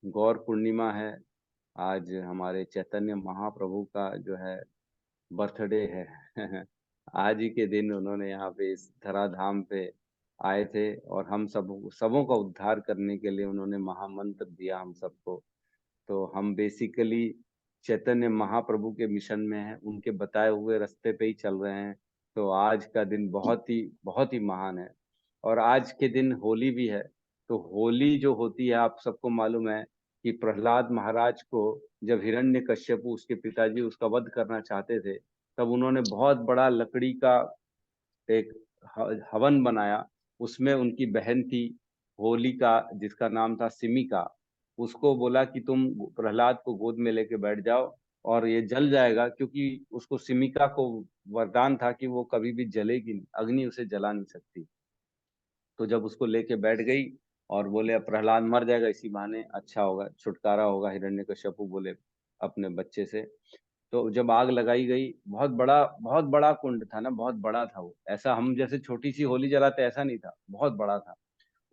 गौर पूर्णिमा है। आज हमारे चैतन्य महाप्रभु का जो है बर्थडे है। आज ही के दिन उन्होंने यहाँ पे इस धराधाम पे आए थे, और हम सबों का उद्धार करने के लिए उन्होंने महामंत्र दिया हम सबको। तो हम बेसिकली चैतन्य महाप्रभु के मिशन में हैं, उनके बताए हुए रास्ते पे ही चल रहे हैं। तो आज का दिन बहुत ही महान है। और आज के दिन होली भी है। तो होली जो होती है, आप सबको मालूम है कि प्रहलाद महाराज को जब हिरण्यकश्यपु उसके पिताजी उसका वध करना चाहते थे, तब उन्होंने बहुत बड़ा लकड़ी का एक हवन बनाया। उसमें उनकी बहन थी होलिका, जिसका नाम था सिमिका। उसको बोला कि तुम प्रहलाद को गोद में लेके बैठ जाओ और ये जल जाएगा, क्योंकि उसको सिमिका को वरदान था कि वो कभी भी जलेगी नहीं, अग्नि उसे जला नहीं सकती। तो जब उसको लेके बैठ गई और बोले अब प्रहलाद मर जाएगा, इसी बहाने अच्छा होगा, छुटकारा होगा हिरण्यकश्यपु बोले अपने बच्चे से। तो जब आग लगाई गई, बहुत बड़ा कुंड था ना, बहुत बड़ा था वो। ऐसा हम जैसे छोटी सी होली जलाते ऐसा नहीं था, बहुत बड़ा था।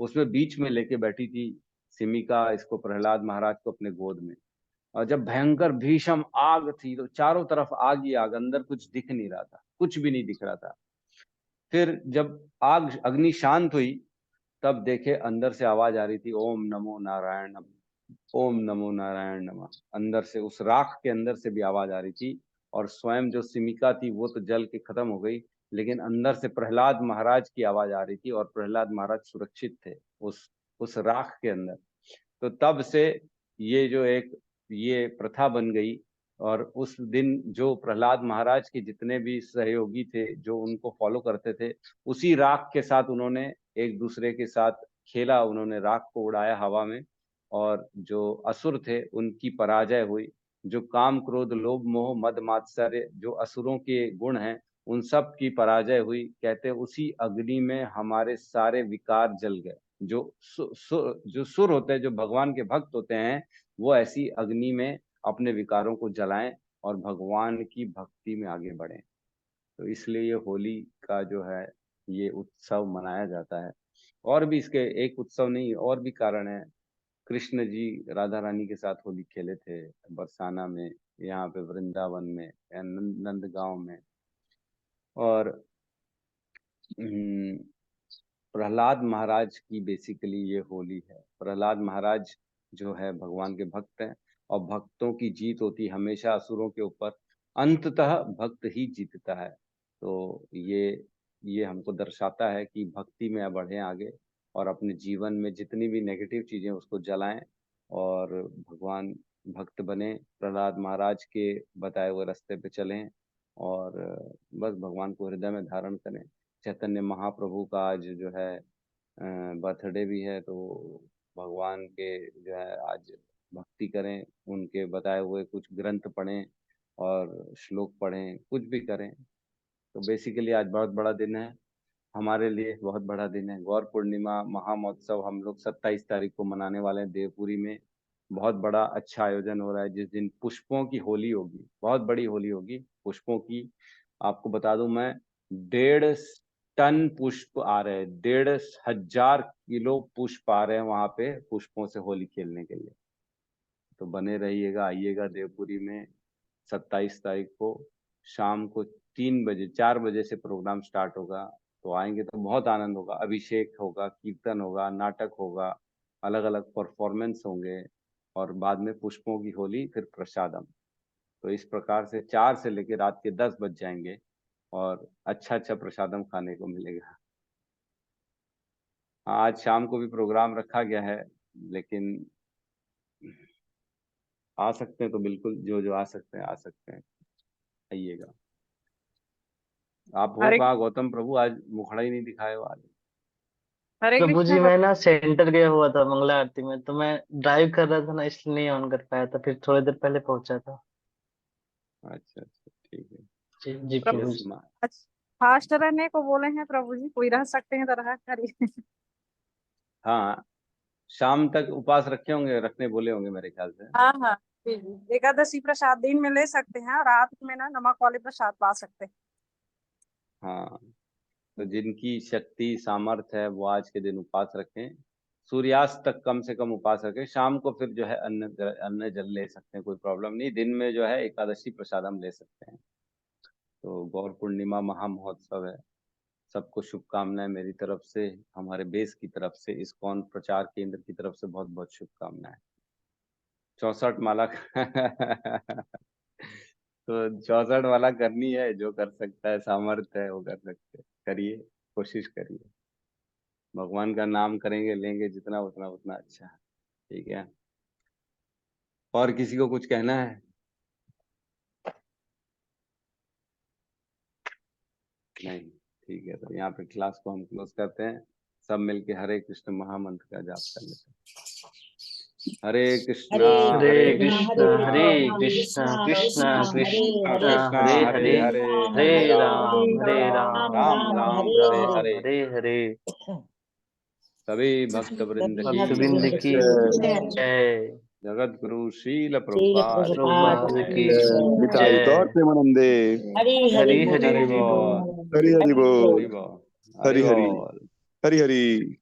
उसमें बीच में लेके बैठी थी सिमिका इसको, प्रहलाद महाराज को अपने गोद में। और जब भयंकर भीषण आग थी तो चारों तरफ आग ही आग, अंदर कुछ दिख नहीं रहा था, कुछ भी नहीं दिख रहा था। फिर जब आग अग्नि शांत हुई, तब देखे अंदर से आवाज आ रही थी, ओम नमो नारायण नमः, ओम नमो नारायण नमः। अंदर से, उस राख के अंदर से भी आवाज आ रही थी। और स्वयं जो सिमिका थी वो तो जल के खत्म हो गई, लेकिन अंदर से प्रहलाद महाराज की आवाज आ रही थी, और प्रहलाद महाराज सुरक्षित थे उस राख के अंदर। तो तब से ये प्रथा बन गई। और उस दिन जो प्रहलाद महाराज के जितने भी सहयोगी थे, जो उनको फॉलो करते थे, उसी राख के साथ उन्होंने एक दूसरे के साथ खेला, उन्होंने राख को उड़ाया हवा में। और जो असुर थे उनकी पराजय हुई। जो काम क्रोध लोभ मोह मद मात्सर्य जो असुरों के गुण हैं, उन सब की पराजय हुई। कहते उसी अग्नि में हमारे सारे विकार जल गए। जो सुर होते हैं, जो भगवान के भक्त होते हैं, वो ऐसी अग्नि में अपने विकारों को जलाएं और भगवान की भक्ति में आगे बढ़ें। तो इसलिए ये होली का जो है ये उत्सव मनाया जाता है। और भी इसके एक उत्सव नहीं, और भी कारण है। कृष्ण जी राधा रानी के साथ होली खेले थे बरसाना में, यहाँ पे वृंदावन में या नंदगांव में। और प्रहलाद महाराज की बेसिकली ये होली है। प्रहलाद महाराज जो है भगवान के भक्त हैं, और भक्तों की जीत होती है हमेशा असुरों के ऊपर। अंततः भक्त ही जीतता है। तो ये हमको दर्शाता है कि भक्ति में बढ़ें आगे, और अपने जीवन में जितनी भी नेगेटिव चीजें उसको जलाएं, और भगवान भक्त बने, प्रहलाद महाराज के बताए हुए रास्ते पे चलें, और बस भगवान को हृदय में धारण करें। चैतन्य महाप्रभु का आज जो है बर्थडे भी है, तो भगवान के जो है आज भक्ति करें, उनके बताए हुए कुछ ग्रंथ पढ़ें और श्लोक पढ़ें, कुछ भी करें। तो बेसिकली आज बहुत बड़ा दिन है, हमारे लिए बहुत बड़ा दिन है। गौर पूर्णिमा महामहोत्सव हम लोग 27 तारीख को मनाने वाले हैं देवपुरी में। बहुत बड़ा अच्छा आयोजन हो रहा है, जिस दिन पुष्पों की होली होगी, बहुत बड़ी होली होगी पुष्पों की। आपको बता दूं मैं, 1.5 टन पुष्प आ रहे हैं, 1.5 हजार किलो पुष्प आ रहे हैं वहां पे पुष्पों से होली खेलने के लिए। तो बने रहिएगा, आइएगा देवपुरी में, 27 तारीख को शाम को 4 बजे से प्रोग्राम स्टार्ट होगा। तो आएंगे तो बहुत आनंद होगा। अभिषेक होगा, कीर्तन होगा, नाटक होगा, अलग अलग परफॉर्मेंस होंगे और बाद में पुष्पों की होली, फिर प्रसादम। तो इस प्रकार से 4 से लेकर रात के 10 बज जाएंगे और अच्छा अच्छा प्रसादम खाने को मिलेगा। हाँ, आज शाम को भी प्रोग्राम रखा गया है, लेकिन आ सकते हैं तो बिल्कुल, जो जो आ सकते हैं आ सकते हैं, आइएगा। आप हो हरे कहाँ गौतम प्रभु? आज मुखड़ा ही नहीं दिखाए हो आज। हरे प्रभु कृष्णा जी मैं ना सेंटर गया हुआ था मंगला आरती में, तो मैं ड्राइव कर रहा था ना, इसलिए नहीं ऑन कर पाया था, फिर थोड़ी देर पहले पहुंचा था। अच्छा अच्छा, ठीक है। जी जी प्रभु प्रभु यस जी। माँ। फास्ट रहने को बोले हैं प्रभु जी, कोई रह सकते हैं तो रहा करिए। हाँ, शाम तक उपवास रखे होंगे, रखने बोले होंगे मेरे ख्याल से। हाँ हाँ जी जी। एकादशी प्रसाद दिन में ले सकते हैं और रात में ना नमक वाले प्रसाद पा सकते हैं। हाँ, तो जिनकी शक्ति सामर्थ्य है वो आज के दिन उपवास रखें। सूर्यास्त तक कम से कम उपवास रखें। शाम को फिर जो है अन्न जल ले सकते हैं, कोई प्रॉब्लम नहीं। दिन में जो है एकादशी प्रसादम ले सकते हैं। तो गौर पूर्णिमा महामहोत्सव है। सबको शुभकामनाएं मेरी तरफ से, हमारे बेस की तरफ से, इस्कॉन प्रचार केंद्र की तरफ से बहुत बहुत शुभकामनाएं। 64 माला तो 64 माला करनी है, जो कर सकता है, सामर्थ्य है वो कर सकते हैं, करिए, कोशिश करिए। भगवान का नाम करेंगे, लेंगे जितना उतना उतना अच्छा है। ठीक है। और किसी को कुछ कहना है? नहीं, ठीक है। तो यहाँ पे क्लास को हम क्लोज करते हैं। सब मिलके हरे कृष्ण महामंत्र का जाप कर लेते हैं। हरे कृष्णा हरे हरे हरे कृष्णा कृष्ण कृष्णा हरे हरे कृष्णा कृष्ण कृष्णा कृष्ण कृष्णा कृष्ण हरे कृष्णा हरे हरे हरे हरे हरे, राम हरे हरे राम राम राम हरे हरे हरे राम, राम राम राम राम राम राम हरे हरे राम हरे। हरे। हरे हरे। सभी भक्त वृंद सभी की भक्त भक्तबिंद वृंद की की जय। जय। जगत गुरु शील श्रील प्रभुपाद की प्रभुपाद प्रभुपाद जय। की की जय। निताई जय। गौर प्रेमानंदे। हरि हरि हरि हरि हरि बोल बोल, बोल। हरि हरि हरि बोल। हरि बोल। बोल, हरि हरि हरि बोल। हरि हरि।